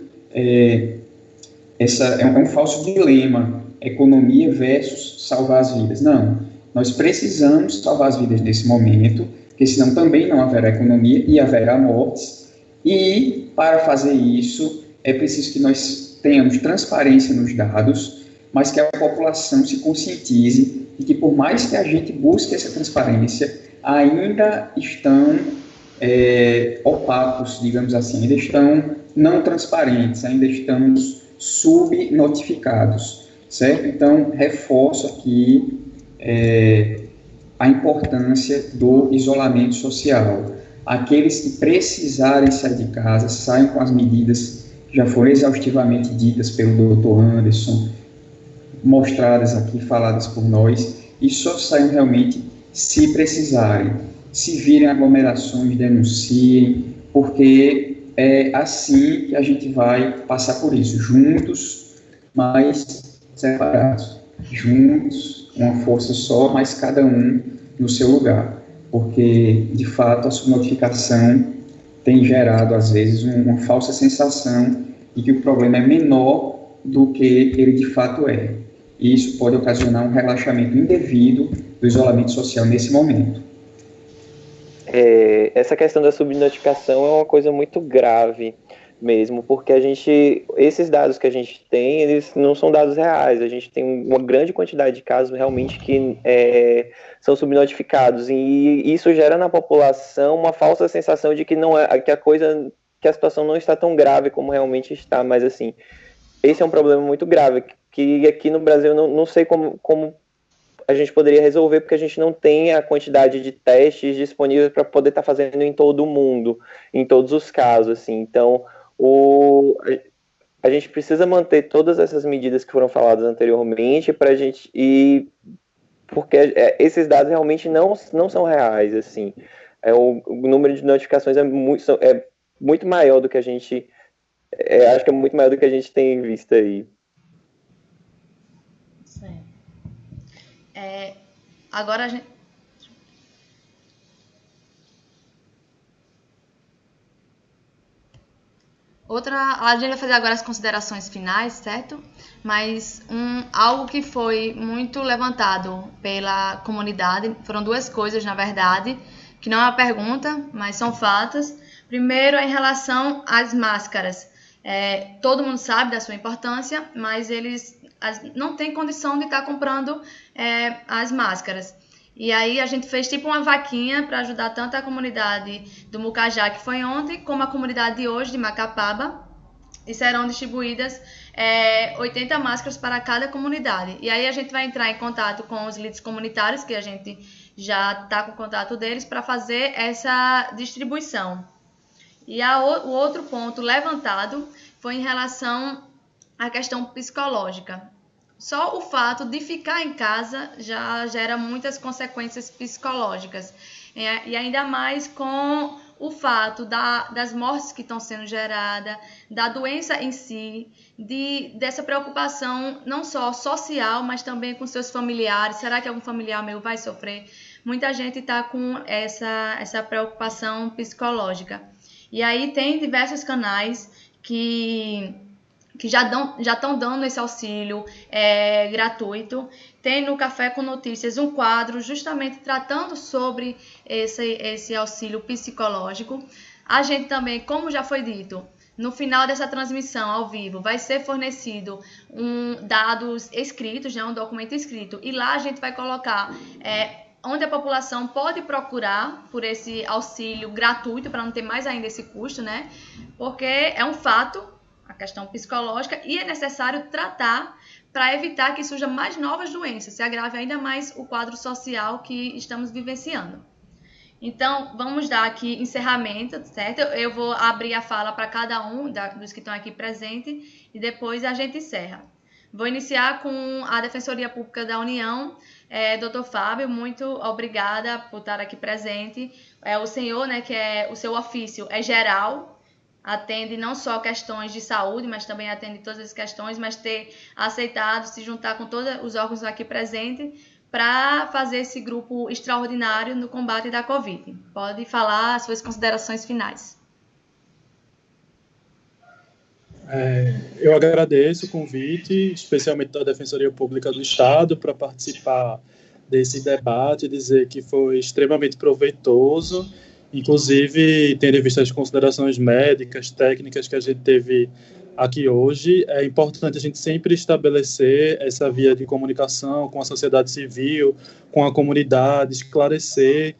essa é um falso dilema, economia versus salvar as vidas. Não, nós precisamos salvar as vidas nesse momento, porque senão também não haverá economia e haverá mortes. E, para fazer isso, é preciso que nós tenhamos transparência nos dados, mas que a população se conscientize de que, por mais que a gente busque essa transparência, ainda estão opacos, digamos assim, ainda estão não transparentes, ainda estamos subnotificados, certo? Então, reforço aqui a importância do isolamento social. Aqueles que precisarem sair de casa, saiam com as medidas que já foram exaustivamente ditas pelo Dr. Anderson, mostradas aqui, faladas por nós, e só saiam realmente se precisarem. Se virem aglomerações, denunciem, porque é assim que a gente vai passar por isso, juntos, mas separados. Juntos, uma força só, mas cada um no seu lugar. Porque, de fato, a subnotificação tem gerado, às vezes, uma falsa sensação de que o problema é menor do que ele de fato é. E isso pode ocasionar um relaxamento indevido do isolamento social nesse momento. Essa questão da subnotificação é uma coisa muito grave, mesmo, porque esses dados que a gente tem, eles não são dados reais, a gente tem uma grande quantidade de casos realmente que são subnotificados, e isso gera na população uma falsa sensação de que não é, que a situação não está tão grave como realmente está, mas assim, esse é um problema muito grave, que aqui no Brasil eu não sei como a gente poderia resolver, porque a gente não tem a quantidade de testes disponíveis para poder estar fazendo em todo o mundo, em todos os casos, assim. Então, a gente precisa manter todas essas medidas que foram faladas anteriormente porque esses dados realmente não são reais, assim. O número de notificações é muito maior do que a gente acho que é muito maior do que a gente tem visto aí. Agora a gente... A gente vai fazer agora as considerações finais, certo? Mas algo que foi muito levantado pela comunidade, foram duas coisas, na verdade, que não é uma pergunta, mas são fatos. Primeiro, em relação às máscaras. Todo mundo sabe da sua importância, mas eles não têm condição de estar comprando as máscaras. E aí a gente fez tipo uma vaquinha para ajudar tanto a comunidade do Mucajá, que foi ontem, como a comunidade de hoje, de Macapaba. E serão distribuídas 80 máscaras para cada comunidade. E aí a gente vai entrar em contato com os líderes comunitários, que a gente já está com o contato deles, para fazer essa distribuição. E o outro ponto levantado foi em relação à questão psicológica. Só o fato de ficar em casa já gera muitas consequências psicológicas. E ainda mais com o fato das mortes que estão sendo geradas, da doença em si, dessa preocupação não só social, mas também com seus familiares. Será que algum familiar meu vai sofrer? Muita gente está com essa preocupação psicológica. E aí tem diversos canais que já estão dando esse auxílio gratuito. Tem no Café com Notícias um quadro justamente tratando sobre esse auxílio psicológico. A gente também, como já foi dito, no final dessa transmissão ao vivo vai ser fornecido dados escritos, um documento escrito, e lá a gente vai colocar onde a população pode procurar por esse auxílio gratuito, para não ter mais ainda esse custo, né? Porque é um fato, a questão psicológica, e é necessário tratar para evitar que surjam mais novas doenças, se agrave ainda mais o quadro social que estamos vivenciando. Então, vamos dar aqui encerramento, certo? Eu vou abrir a fala para cada um dos que estão aqui presentes e depois a gente encerra. Vou iniciar com a Defensoria Pública da União. Dr. Fábio, muito obrigada por estar aqui presente. O senhor, né, que o seu ofício é geral, atende não só questões de saúde, mas também atende todas as questões, mas ter aceitado se juntar com todos os órgãos aqui presentes para fazer esse grupo extraordinário no combate da Covid. Pode falar as suas considerações finais. Eu agradeço o convite, especialmente da Defensoria Pública do Estado, para participar desse debate, dizer que foi extremamente proveitoso, inclusive tendo em vista as considerações médicas, técnicas que a gente teve aqui hoje. É importante a gente sempre estabelecer essa via de comunicação com a sociedade civil, com a comunidade, esclarecer,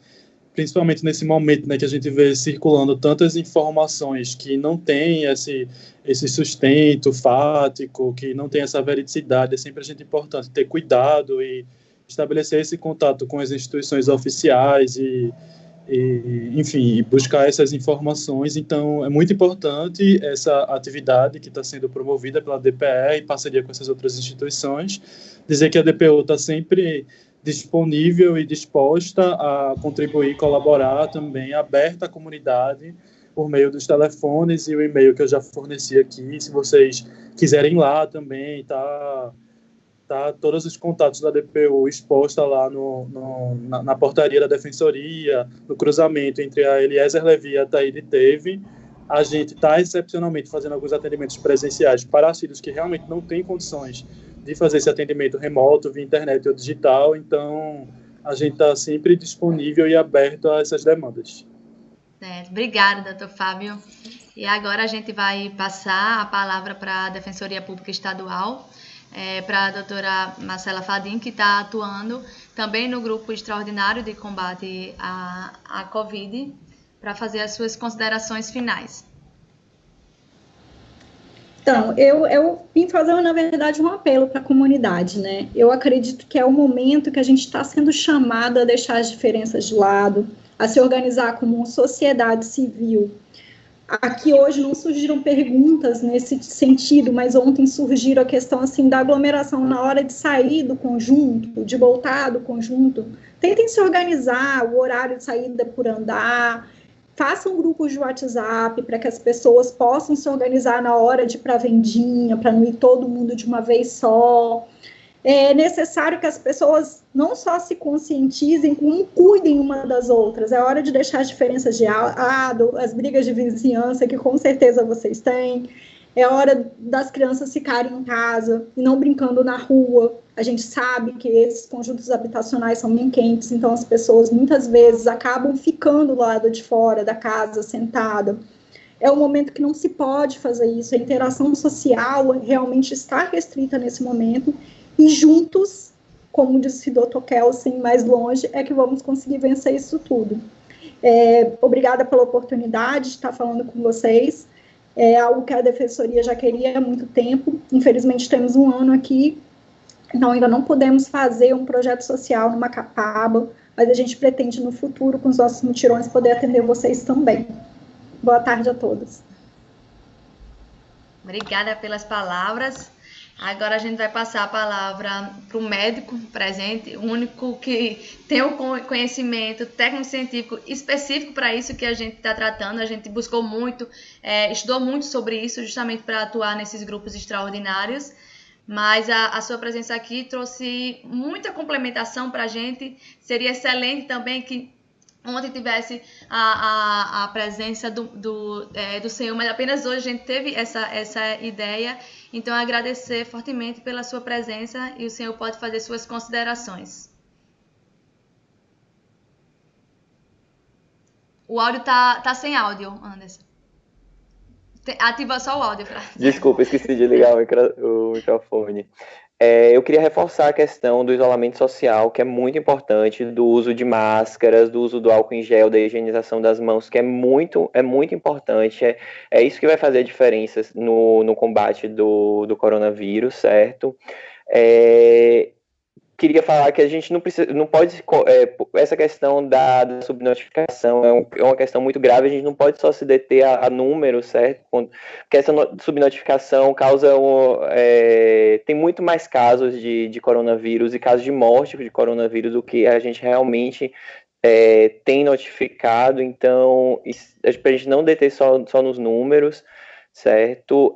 principalmente nesse momento, né, que a gente vê circulando tantas informações que não têm esse sustento fático, que não tem essa veridicidade. É sempre importante ter cuidado e estabelecer esse contato com as instituições oficiais enfim, buscar essas informações. Então, é muito importante essa atividade que está sendo promovida pela DPE em parceria com essas outras instituições. Dizer que a DPU está sempre disponível e disposta a contribuir e colaborar também, aberta à comunidade por meio dos telefones e o e-mail que eu já forneci aqui. Se vocês quiserem ir lá também, tá todos os contatos da DPU exposta lá na portaria da Defensoria, no cruzamento entre a Eliezer Levi e a Taíde Teve. A gente está excepcionalmente fazendo alguns atendimentos presenciais para filhos que realmente não têm condições de fazer esse atendimento remoto, via internet ou digital. Então, a gente está sempre disponível e aberto a essas demandas. Obrigada, doutor Fábio. E agora a gente vai passar a palavra para a Defensoria Pública Estadual, para a doutora Marcela Fadim, que está atuando também no grupo extraordinário de combate à Covid, para fazer as suas considerações finais. Então, eu vim fazer, na verdade, um apelo para a comunidade, né? Eu acredito que é o momento que a gente está sendo chamado a deixar as diferenças de lado, a se organizar como uma sociedade civil. Aqui hoje não surgiram perguntas nesse sentido, mas ontem surgiram a questão, assim, da aglomeração na hora de sair do conjunto, de voltar do conjunto. Tentem se organizar, o horário de saída por andar, façam grupos de WhatsApp para que as pessoas possam se organizar na hora de ir para a vendinha, para não ir todo mundo de uma vez só. É necessário que as pessoas não só se conscientizem, como cuidem uma das outras. É hora de deixar as diferenças de lado, as brigas de vizinhança, que com certeza vocês têm. É hora das crianças ficarem em casa e não brincando na rua. A gente sabe que esses conjuntos habitacionais são bem quentes, então as pessoas muitas vezes acabam ficando do lado de fora da casa, sentada. É um momento que não se pode fazer isso. A interação social realmente está restrita nesse momento e juntos, como disse o Dr. Kelsen, mais longe, é que vamos conseguir vencer isso tudo. Obrigada pela oportunidade de estar falando com vocês. É algo que a Defensoria já queria há muito tempo. Infelizmente, temos um ano aqui, então ainda não podemos fazer um projeto social no Macapaba, mas a gente pretende, no futuro, com os nossos mutirões, poder atender vocês também. Boa tarde a todos. Obrigada pelas palavras. Agora a gente vai passar a palavra para o médico presente, o único que tem o conhecimento técnico-científico específico para isso que a gente está tratando. A gente buscou muito, estudou muito sobre isso, justamente para atuar nesses grupos extraordinários. Mas a sua presença aqui trouxe muita complementação para a gente. Seria excelente também que ontem tivesse a presença do senhor, mas apenas hoje a gente teve essa ideia. Então, agradecer fortemente pela sua presença e o senhor pode fazer suas considerações. O áudio tá sem áudio, Anderson. Ativa só o áudio. Desculpa, esqueci de ligar o microfone. Eu queria reforçar a questão do isolamento social, que é muito importante, do uso de máscaras, do uso do álcool em gel, da higienização das mãos, que é muito importante. É isso que vai fazer a diferença no combate do coronavírus, certo? Queria falar que a gente não pode, essa questão da subnotificação é uma questão muito grave, a gente não pode só se deter a números, certo? Porque essa subnotificação causa, tem muito mais casos de coronavírus e casos de morte de coronavírus do que a gente realmente tem notificado, então, para a gente não deter só nos números, certo?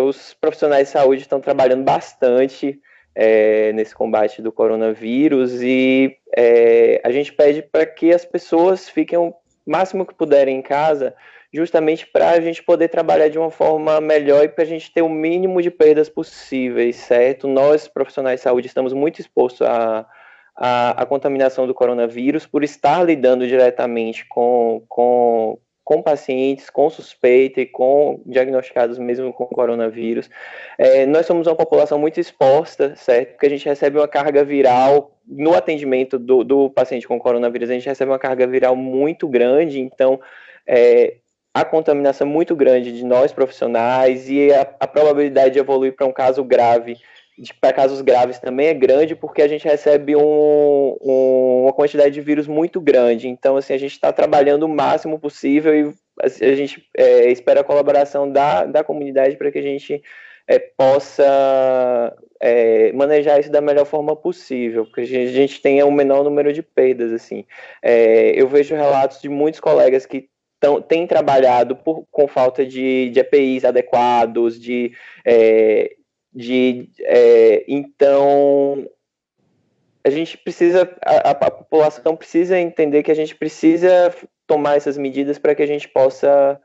Os profissionais de saúde estão trabalhando bastante nesse combate do coronavírus e a gente pede para que as pessoas fiquem o máximo que puderem em casa, justamente para a gente poder trabalhar de uma forma melhor e para a gente ter o mínimo de perdas possíveis, certo? Nós, profissionais de saúde, estamos muito expostos à contaminação do coronavírus por estar lidando diretamente com pacientes com suspeita e com diagnosticados mesmo com coronavírus. Nós somos uma população muito exposta, certo? Porque a gente recebe uma carga viral no atendimento do paciente com coronavírus, a gente recebe uma carga viral muito grande, então a contaminação é muito grande de nós profissionais e a probabilidade de evoluir para um caso grave, para casos graves também é grande, porque a gente recebe uma quantidade de vírus muito grande. Então, assim, a gente está trabalhando o máximo possível e a gente espera a colaboração da comunidade para que a gente possa manejar isso da melhor forma possível, porque a gente tenha o menor número de perdas, assim. Eu vejo relatos de muitos colegas que têm trabalhado com falta de EPIs adequados, então a gente precisa, a população precisa entender que a gente precisa tomar essas medidas para que a gente possa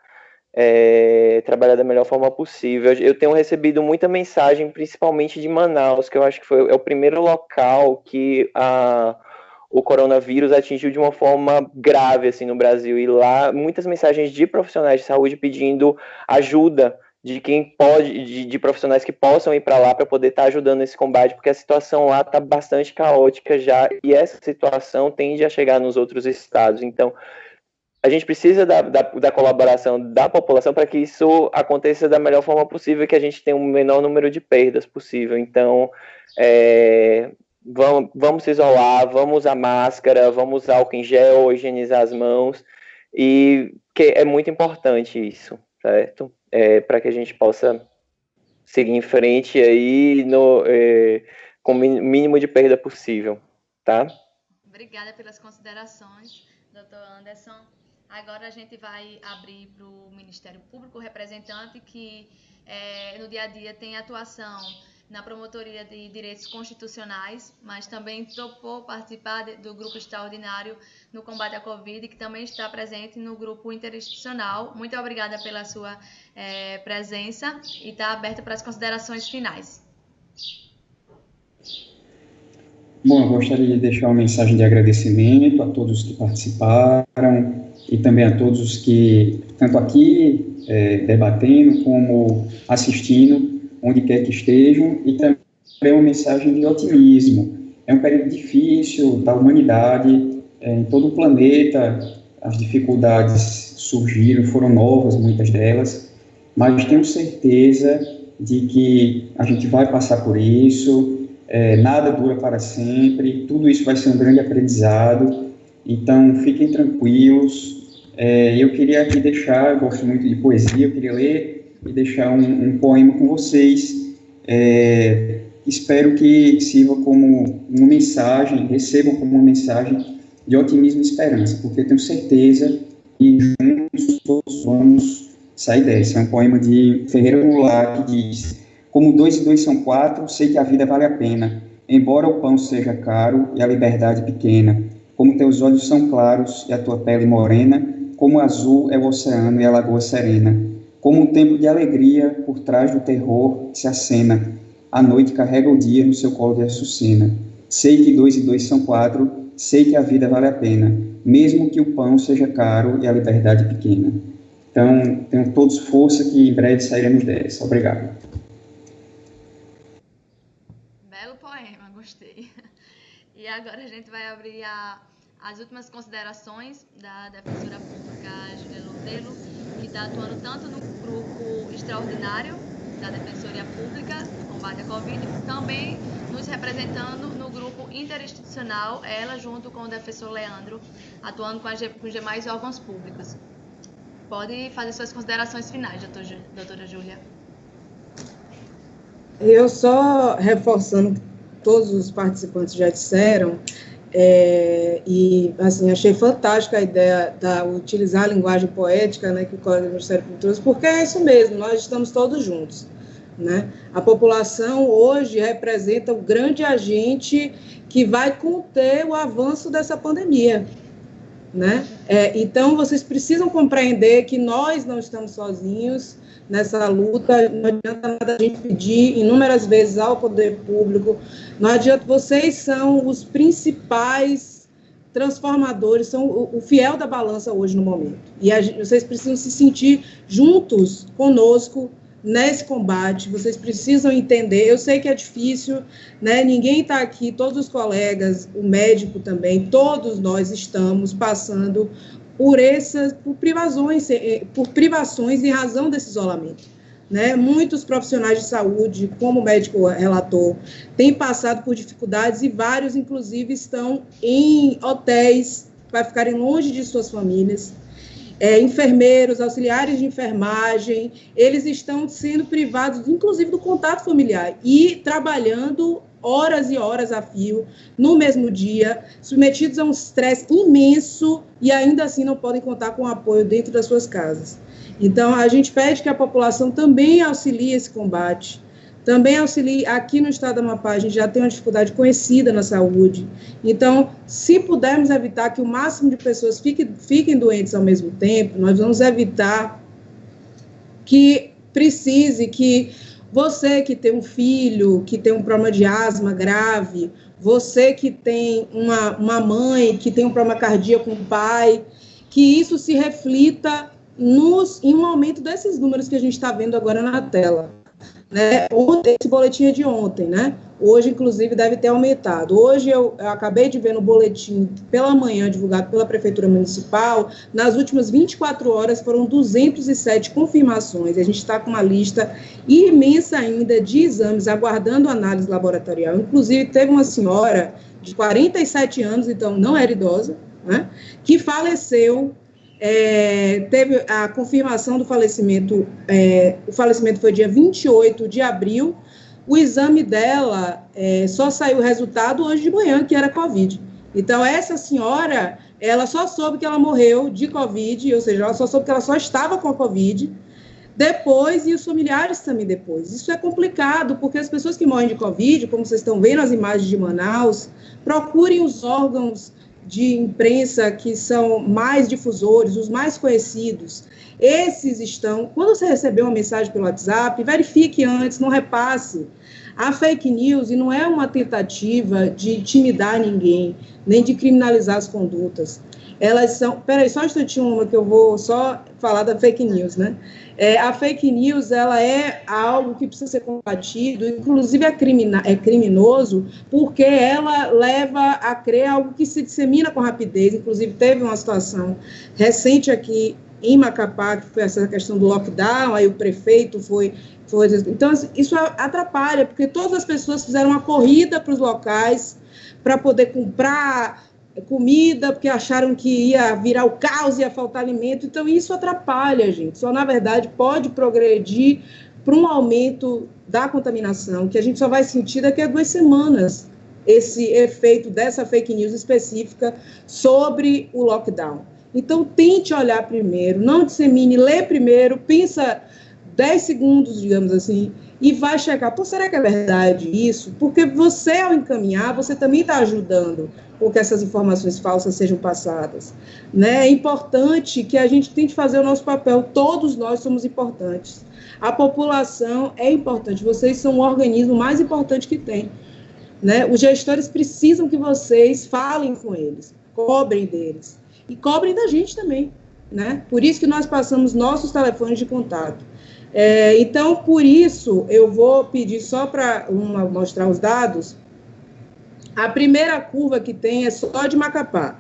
trabalhar da melhor forma possível. Eu tenho recebido muita mensagem, principalmente de Manaus, que eu acho que é o primeiro local que o coronavírus atingiu de uma forma grave assim, no Brasil. E lá, muitas mensagens de profissionais de saúde pedindo ajuda de quem pode, de profissionais que possam ir para lá para poder estar ajudando nesse combate, porque a situação lá está bastante caótica já, e essa situação tende a chegar nos outros estados. Então, a gente precisa da colaboração da população para que isso aconteça da melhor forma possível, que a gente tenha um menor número de perdas possível. Então, vamos se isolar, vamos usar máscara, vamos usar álcool em gel, higienizar as mãos, e que é muito importante isso, certo? Para que a gente possa seguir em frente aí com o mínimo de perda possível, tá? Obrigada pelas considerações, doutor Anderson. Agora a gente vai abrir para o Ministério Público, o representante que no dia a dia tem atuação na Promotoria de Direitos Constitucionais, mas também topou participar do grupo extraordinário no combate à Covid, que também está presente no grupo interinstitucional. Muito obrigada pela sua presença e está aberta para as considerações finais. Bom, eu gostaria de deixar uma mensagem de agradecimento a todos que participaram e também a todos os que, tanto aqui debatendo como assistindo, onde quer que estejam, e também uma mensagem de otimismo. É um período difícil da humanidade, em todo o planeta, as dificuldades surgiram, foram novas, muitas delas, mas tenho certeza de que a gente vai passar por isso, nada dura para sempre, tudo isso vai ser um grande aprendizado, então fiquem tranquilos. Eu queria aqui deixar, eu gosto muito de poesia, eu queria ler e deixar um poema com vocês. Espero que sirva como uma mensagem, recebam como uma mensagem de otimismo e esperança, porque eu tenho certeza que juntos todos vamos sair dessa. É um poema de Ferreira Goulart que diz: como 2 e 2 são 4, sei que a vida vale a pena, embora o pão seja caro e a liberdade pequena. Como teus olhos são claros e a tua pele morena, como azul é o oceano e a lagoa serena. Como um tempo de alegria por trás do terror se acena, a noite carrega o dia no seu colo de açucena. Sei que 2 e 2 são 4, sei que a vida vale a pena, mesmo que o pão seja caro e a liberdade pequena. Então, tenham todos força que em breve sairemos dessa. Obrigado. Belo poema, gostei. E agora a gente vai abrir as últimas considerações da defensora pública Júlia Loutelo, que está atuando tanto no grupo extraordinário da Defensoria Pública no combate à Covid, também nos representando no grupo interinstitucional, ela junto com o defensor Leandro, atuando com os demais órgãos públicos. Pode fazer suas considerações finais, doutora Júlia. Eu só reforçando o que todos os participantes já disseram, e assim, achei fantástica a ideia de utilizar a linguagem poética, né, que o colega do Ministério Público trouxe, porque é isso mesmo, nós estamos todos juntos, né? A população hoje representa o grande agente que vai conter o avanço dessa pandemia, né? Então, vocês precisam compreender que nós não estamos sozinhos nessa luta, não adianta nada a gente pedir inúmeras vezes ao poder público, não adianta, vocês são os principais transformadores, são o fiel da balança hoje no momento, e vocês precisam se sentir juntos conosco nesse combate, vocês precisam entender, eu sei que é difícil, né, ninguém está aqui, todos os colegas, o médico também, todos nós estamos passando por privações em razão desse isolamento, né? Muitos profissionais de saúde, como o médico relatou, têm passado por dificuldades e vários, inclusive, estão em hotéis para ficarem longe de suas famílias. Enfermeiros, auxiliares de enfermagem, eles estão sendo privados, inclusive, do contato familiar e trabalhando horas e horas a fio, no mesmo dia, submetidos a um estresse imenso e ainda assim não podem contar com apoio dentro das suas casas. Então, a gente pede que a população também auxilie esse combate, também auxilie. Aqui no estado do Amapá, a gente já tem uma dificuldade conhecida na saúde, então, se pudermos evitar que o máximo de pessoas fiquem doentes ao mesmo tempo, nós vamos evitar que você que tem um filho, que tem um problema de asma grave, você que tem uma mãe, que tem um problema cardíaco, um pai, que isso se reflita em um aumento desses números que a gente está vendo agora na tela. Né? Esse boletim é de ontem, né? Hoje, inclusive, deve ter aumentado. Hoje, eu acabei de ver no boletim, pela manhã, divulgado pela Prefeitura Municipal, nas últimas 24 horas foram 207 confirmações. A gente está com uma lista imensa ainda de exames, aguardando análise laboratorial. Inclusive, teve uma senhora de 47 anos, então não era idosa, né? Que faleceu. Teve a confirmação do falecimento, o falecimento foi dia 28 de abril, o exame dela só saiu o resultado hoje de manhã, que era Covid. Então, essa senhora, ela só soube que ela morreu de Covid, ou seja, ela só soube que ela só estava com a Covid depois, e os familiares também depois. Isso é complicado, porque as pessoas que morrem de Covid, como vocês estão vendo as imagens de Manaus, procurem os órgãos de imprensa que são mais difusores, os mais conhecidos. Esses estão, quando você receber uma mensagem pelo WhatsApp, verifique antes, não repasse. A fake news, e não é uma tentativa de intimidar ninguém, nem de criminalizar as condutas. Elas são... Peraí, só um instantinho, que eu vou só falar da fake news, né? A fake news, ela é algo que precisa ser combatido, inclusive é criminoso, porque ela leva a crer algo que se dissemina com rapidez. Inclusive, teve uma situação recente aqui em Macapá, que foi essa questão do lockdown, aí o prefeito foi... Então, isso atrapalha, porque todas as pessoas fizeram uma corrida para os locais para poder comprar comida, porque acharam que ia virar o caos, ia faltar alimento. Então, isso atrapalha, gente. Só, na verdade, pode progredir para um aumento da contaminação, que a gente só vai sentir daqui a 2 semanas, esse efeito dessa fake news específica sobre o lockdown. Então, tente olhar primeiro, não dissemine, lê primeiro, pensa 10 segundos, digamos assim, e vai checar, pô, será que é verdade isso? Porque você, ao encaminhar, você também está ajudando com que essas informações falsas sejam passadas. Né? É importante que a gente tente fazer o nosso papel, todos nós somos importantes. A população é importante, vocês são o organismo mais importante que tem. Né? Os gestores precisam que vocês falem com eles, cobrem deles, e cobrem da gente também. Né? Por isso que nós passamos nossos telefones de contato. Então, por isso, eu vou pedir só para mostrar os dados. A primeira curva que tem é só de Macapá,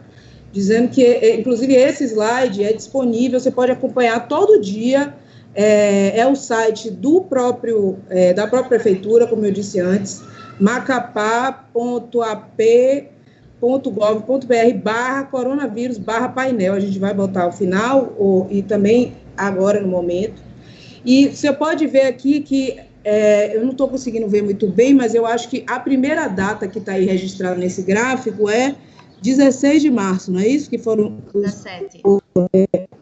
dizendo que, inclusive, esse slide é disponível, você pode acompanhar todo dia, é o site da própria prefeitura, como eu disse antes, macapá.ap.gov.br/coronavírus/painel, a gente vai botar ao final, e também agora no momento. E você pode ver aqui que, eu não estou conseguindo ver muito bem, mas eu acho que a primeira data que está aí registrada nesse gráfico é 16 de março, não é isso? Que foram... 17.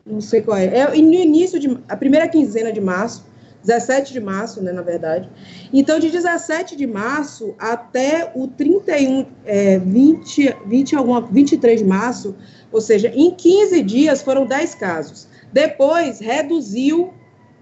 Não sei qual é. No início a primeira quinzena de março, 17 de março, né, na verdade. Então, de 17 de março até o 23 de março, ou seja, em 15 dias foram 10 casos. Depois, reduziu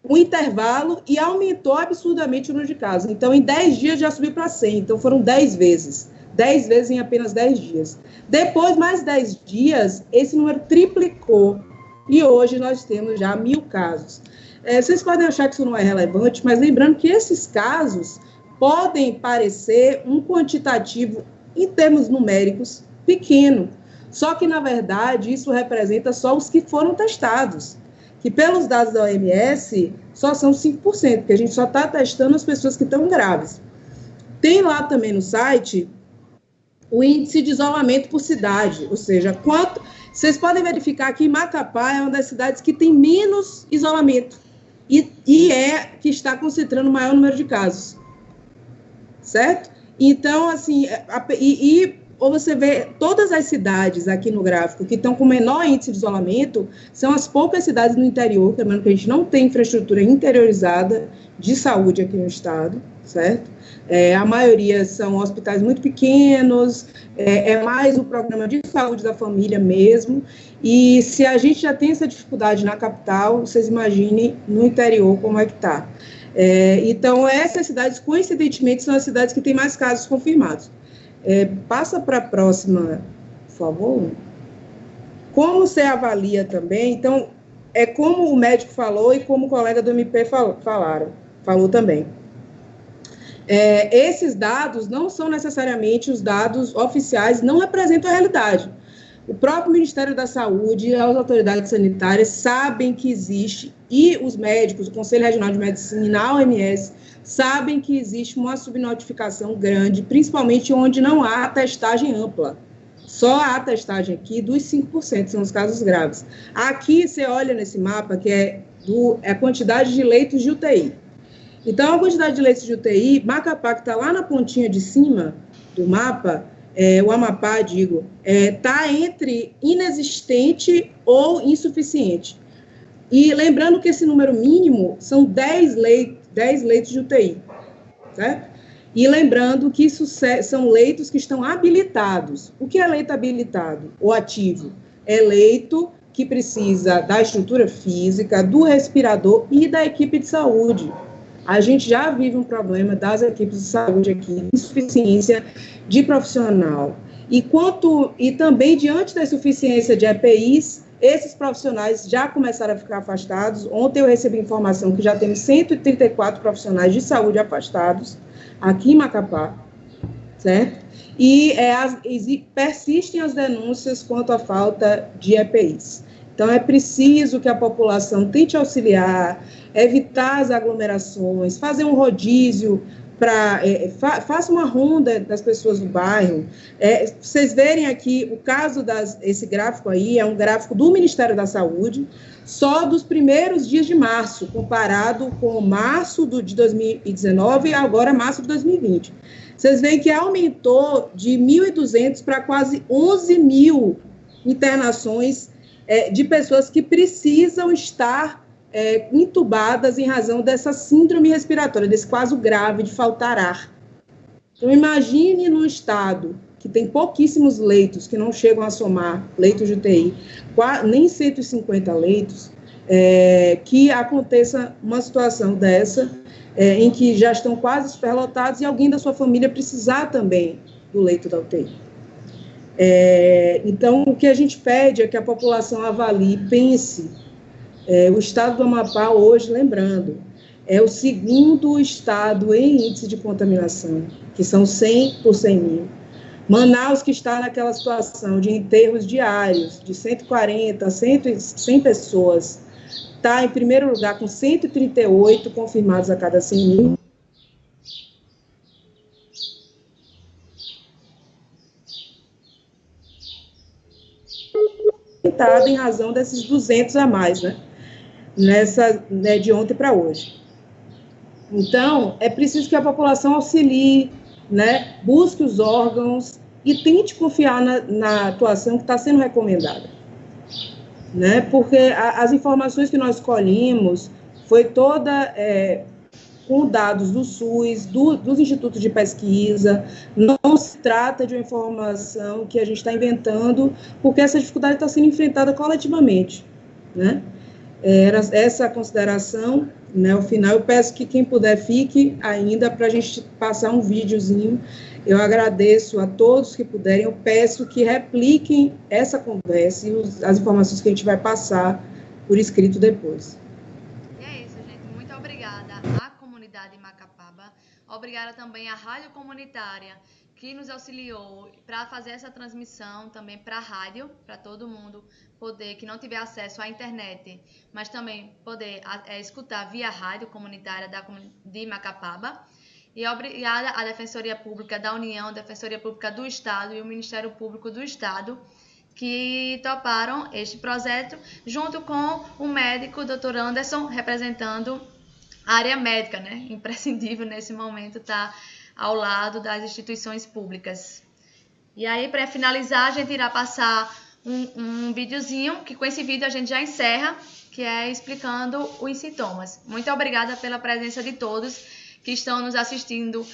o intervalo e aumentou absurdamente o número de casos. Então, em 10 dias já subiu para 100. Então, foram 10 vezes. 10 vezes em apenas 10 dias. Depois, mais 10 dias, esse número triplicou. E hoje nós temos já 1.000 casos. Vocês podem achar que isso não é relevante, mas lembrando que esses casos podem parecer um quantitativo, em termos numéricos, pequeno. Só que, na verdade, isso representa só os que foram testados. Que pelos dados da OMS, só são 5%, porque a gente só está testando as pessoas que estão graves. Tem lá também no site o índice de isolamento por cidade, ou seja, vocês podem verificar que Macapá é uma das cidades que tem menos isolamento, e que está concentrando o maior número de casos, certo? Então, assim, ou você vê todas as cidades aqui no gráfico que estão com menor índice de isolamento, são as poucas cidades no interior, lembrando que a gente não tem infraestrutura interiorizada de saúde aqui no estado, certo? A maioria são hospitais muito pequenos, é mais o programa de saúde da família mesmo, e se a gente já tem essa dificuldade na capital, vocês imaginem no interior como é que está. Então, essas cidades, coincidentemente, são as cidades que têm mais casos confirmados. Passa para a próxima, por favor. Como você avalia também? Então, é como o médico falou e como o colega do MP falou também. Esses dados não são necessariamente os dados oficiais, não representam a realidade. O próprio Ministério da Saúde e as autoridades sanitárias sabem que existe, e os médicos, o Conselho Regional de Medicina, a OMS, sabem que existe uma subnotificação grande, principalmente onde não há testagem ampla. Só a testagem aqui dos 5% são os casos graves. Aqui você olha nesse mapa que é a quantidade de leitos de UTI. Então, a quantidade de leitos de UTI, Macapá, que está lá na pontinha de cima do mapa, o Amapá, está entre inexistente ou insuficiente. E lembrando que esse número mínimo são 10 leitos de UTI, certo? E lembrando que isso são leitos que estão habilitados. O que é leito habilitado ou ativo? É leito que precisa da estrutura física, do respirador e da equipe de saúde. A gente já vive um problema das equipes de saúde aqui, insuficiência de profissional. E também, diante da insuficiência de EPIs, esses profissionais já começaram a ficar afastados. Ontem eu recebi informação que já temos 134 profissionais de saúde afastados aqui em Macapá, certo? E persistem as denúncias quanto à falta de EPIs. Então, é preciso que a população tente auxiliar, evitar as aglomerações, fazer um rodízio, faça uma ronda das pessoas do bairro. Vocês verem aqui, o caso esse gráfico aí é um gráfico do Ministério da Saúde, só dos primeiros dias de março, comparado com março de 2019 e agora março de 2020. Vocês veem que aumentou de 1.200 para quase 11.000 internações de pessoas que precisam estar intubadas em razão dessa síndrome respiratória, desse quadro grave de faltar ar. Então, imagine num estado que tem pouquíssimos leitos, que não chegam a somar leitos de UTI, nem 150 leitos, que aconteça uma situação dessa, em que já estão quase superlotados e alguém da sua família precisar também do leito da UTI. Então, o que a gente pede é que a população avalie, pense. O estado do Amapá hoje, lembrando, é o segundo estado em índice de contaminação, que são 100 por 100 mil. Manaus, que está naquela situação de enterros diários, de 140 a 100 pessoas, está em primeiro lugar com 138 confirmados a cada 100 mil. Em razão desses 200 a mais, de ontem para hoje. Então, é preciso que a população auxilie, busque os órgãos e tente confiar na atuação que está sendo recomendada. Porque as informações que nós colhemos foi toda com dados do SUS, dos institutos de pesquisa. Não se trata de uma informação que a gente está inventando, porque essa dificuldade está sendo enfrentada coletivamente, Era essa consideração, ao final. Eu peço que quem puder fique ainda para a gente passar um videozinho. Eu agradeço a todos que puderem, eu peço que repliquem essa conversa e as informações que a gente vai passar por escrito depois. E é isso, gente. Muito obrigada à comunidade Macapaba, obrigada também à rádio comunitária que nos auxiliou para fazer essa transmissão também para a rádio, para todo mundo poder, que não tiver acesso à internet, mas também poder escutar via rádio comunitária de Macapaba. E obrigada à Defensoria Pública da União, Defensoria Pública do Estado e o Ministério Público do Estado, que toparam este projeto, junto com o médico Dr. Anderson, representando a área médica, Imprescindível nesse momento estar ao lado das instituições públicas. E aí, para finalizar, a gente irá passar um videozinho, que com esse vídeo a gente já encerra, que é explicando os sintomas. Muito obrigada pela presença de todos que estão nos assistindo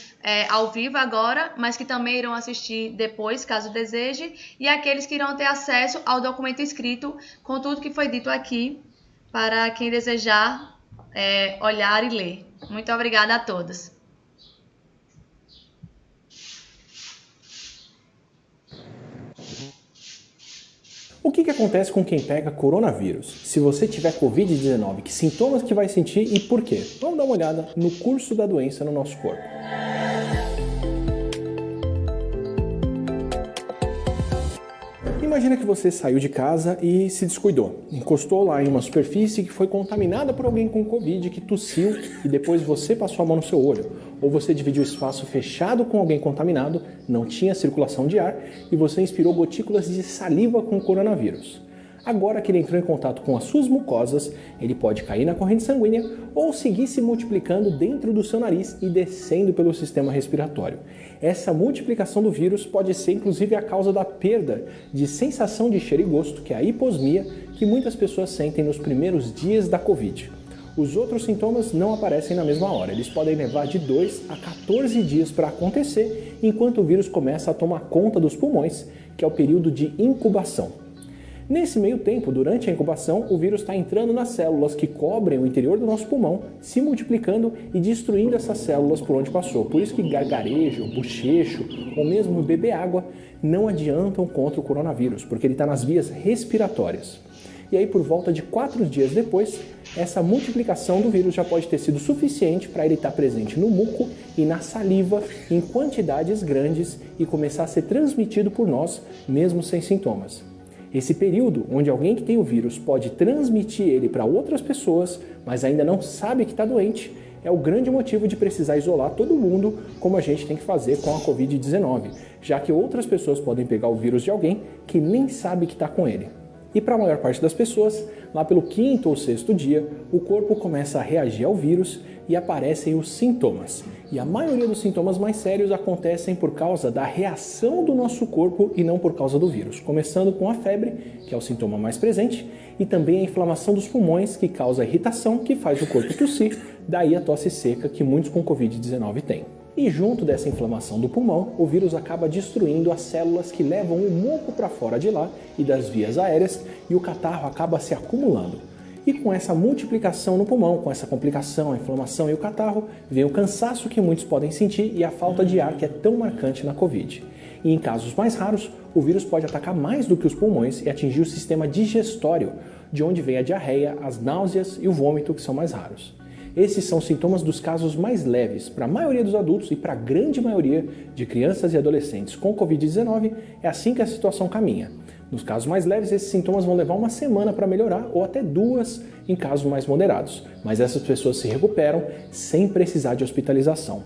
ao vivo agora, mas que também irão assistir depois, caso deseje, e aqueles que irão ter acesso ao documento escrito com tudo que foi dito aqui, para quem desejar olhar e ler. Muito obrigada a todos. O que acontece com quem pega coronavírus? Se você tiver Covid-19, que sintomas que vai sentir e por quê? Vamos dar uma olhada no curso da doença no nosso corpo. Imagina que você saiu de casa e se descuidou. Encostou lá em uma superfície que foi contaminada por alguém com Covid, que tossiu e depois você passou a mão no seu olho. Ou você dividiu espaço fechado com alguém contaminado, não tinha circulação de ar e você inspirou gotículas de saliva com o coronavírus. Agora que ele entrou em contato com as suas mucosas, ele pode cair na corrente sanguínea ou seguir se multiplicando dentro do seu nariz e descendo pelo sistema respiratório. Essa multiplicação do vírus pode ser inclusive a causa da perda de sensação de cheiro e gosto, que é a hiposmia, que muitas pessoas sentem nos primeiros dias da Covid. Os outros sintomas não aparecem na mesma hora, eles podem levar de 2 a 14 dias para acontecer, enquanto o vírus começa a tomar conta dos pulmões, que é o período de incubação. Nesse meio tempo, durante a incubação, o vírus está entrando nas células que cobrem o interior do nosso pulmão, se multiplicando e destruindo essas células por onde passou. Por isso que gargarejo, bochecho ou mesmo beber água não adiantam contra o coronavírus, porque ele está nas vias respiratórias. E aí, por volta de 4 dias depois, essa multiplicação do vírus já pode ter sido suficiente para ele estar presente no muco e na saliva em quantidades grandes e começar a ser transmitido por nós, mesmo sem sintomas. Esse período, onde alguém que tem o vírus pode transmitir ele para outras pessoas, mas ainda não sabe que está doente, é o grande motivo de precisar isolar todo mundo, como a gente tem que fazer com a Covid-19, já que outras pessoas podem pegar o vírus de alguém que nem sabe que está com ele. E para a maior parte das pessoas, lá pelo 5º ou 6º dia, o corpo começa a reagir ao vírus e aparecem os sintomas. E a maioria dos sintomas mais sérios acontecem por causa da reação do nosso corpo e não por causa do vírus. Começando com a febre, que é o sintoma mais presente, e também a inflamação dos pulmões, que causa irritação, que faz o corpo tossir, daí a tosse seca que muitos com Covid-19 têm. E junto dessa inflamação do pulmão, o vírus acaba destruindo as células que levam o muco para fora de lá e das vias aéreas e o catarro acaba se acumulando. E com essa multiplicação no pulmão, com essa complicação, a inflamação e o catarro, vem o cansaço que muitos podem sentir e a falta de ar que é tão marcante na Covid. E em casos mais raros, o vírus pode atacar mais do que os pulmões e atingir o sistema digestório, de onde vem a diarreia, as náuseas e o vômito, que são mais raros. Esses são sintomas dos casos mais leves. Para a maioria dos adultos e para a grande maioria de crianças e adolescentes com Covid-19, é assim que a situação caminha. Nos casos mais leves, esses sintomas vão levar uma semana para melhorar ou até 2 em casos mais moderados, mas essas pessoas se recuperam sem precisar de hospitalização.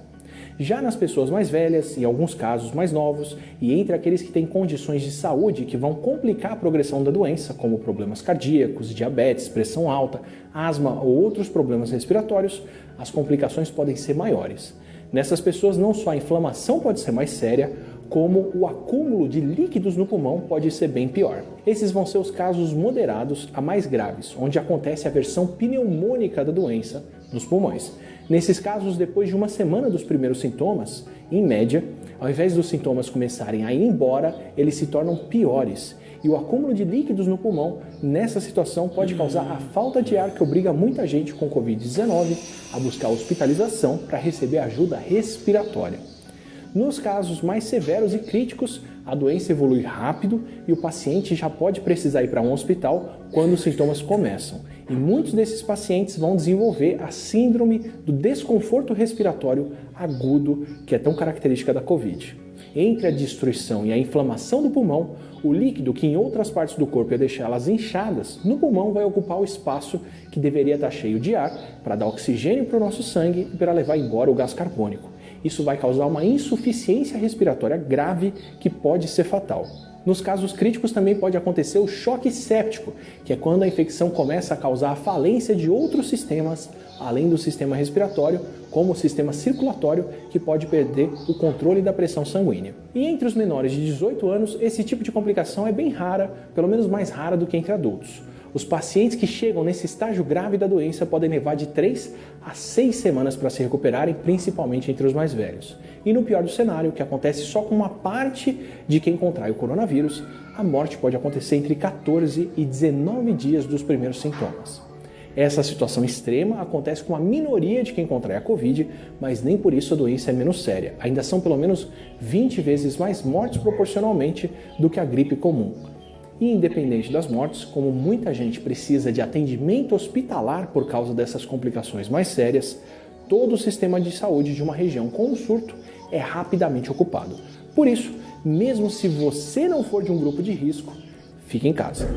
Já nas pessoas mais velhas, em alguns casos mais novos, e entre aqueles que têm condições de saúde que vão complicar a progressão da doença, como problemas cardíacos, diabetes, pressão alta, asma ou outros problemas respiratórios, as complicações podem ser maiores. Nessas pessoas, não só a inflamação pode ser mais séria, como o acúmulo de líquidos no pulmão pode ser bem pior. Esses vão ser os casos moderados a mais graves, onde acontece a versão pneumônica da doença nos pulmões. Nesses casos, depois de uma semana dos primeiros sintomas, em média, ao invés dos sintomas começarem a ir embora, eles se tornam piores. E o acúmulo de líquidos no pulmão, nessa situação, pode causar a falta de ar que obriga muita gente com Covid-19 a buscar hospitalização para receber ajuda respiratória. Nos casos mais severos e críticos, a doença evolui rápido e o paciente já pode precisar ir para um hospital quando os sintomas começam. E muitos desses pacientes vão desenvolver a síndrome do desconforto respiratório agudo, que é tão característica da Covid. Entre a destruição e a inflamação do pulmão, o líquido que em outras partes do corpo ia deixá-las inchadas, no pulmão vai ocupar o espaço que deveria estar cheio de ar para dar oxigênio para o nosso sangue e para levar embora o gás carbônico. Isso vai causar uma insuficiência respiratória grave que pode ser fatal. Nos casos críticos também pode acontecer o choque séptico, que é quando a infecção começa a causar a falência de outros sistemas, além do sistema respiratório, como o sistema circulatório, que pode perder o controle da pressão sanguínea. E entre os menores de 18 anos, esse tipo de complicação é bem rara, pelo menos mais rara do que entre adultos. Os pacientes que chegam nesse estágio grave da doença podem levar de 3 a 6 semanas para se recuperarem, principalmente entre os mais velhos. E no pior do cenário, que acontece só com uma parte de quem contrai o coronavírus, a morte pode acontecer entre 14 e 19 dias dos primeiros sintomas. Essa situação extrema acontece com a minoria de quem contrai a Covid, mas nem por isso a doença é menos séria. Ainda são pelo menos 20 vezes mais mortes proporcionalmente do que a gripe comum. E independente das mortes, como muita gente precisa de atendimento hospitalar por causa dessas complicações mais sérias, todo o sistema de saúde de uma região com um surto é rapidamente ocupado. Por isso, mesmo se você não for de um grupo de risco, fique em casa.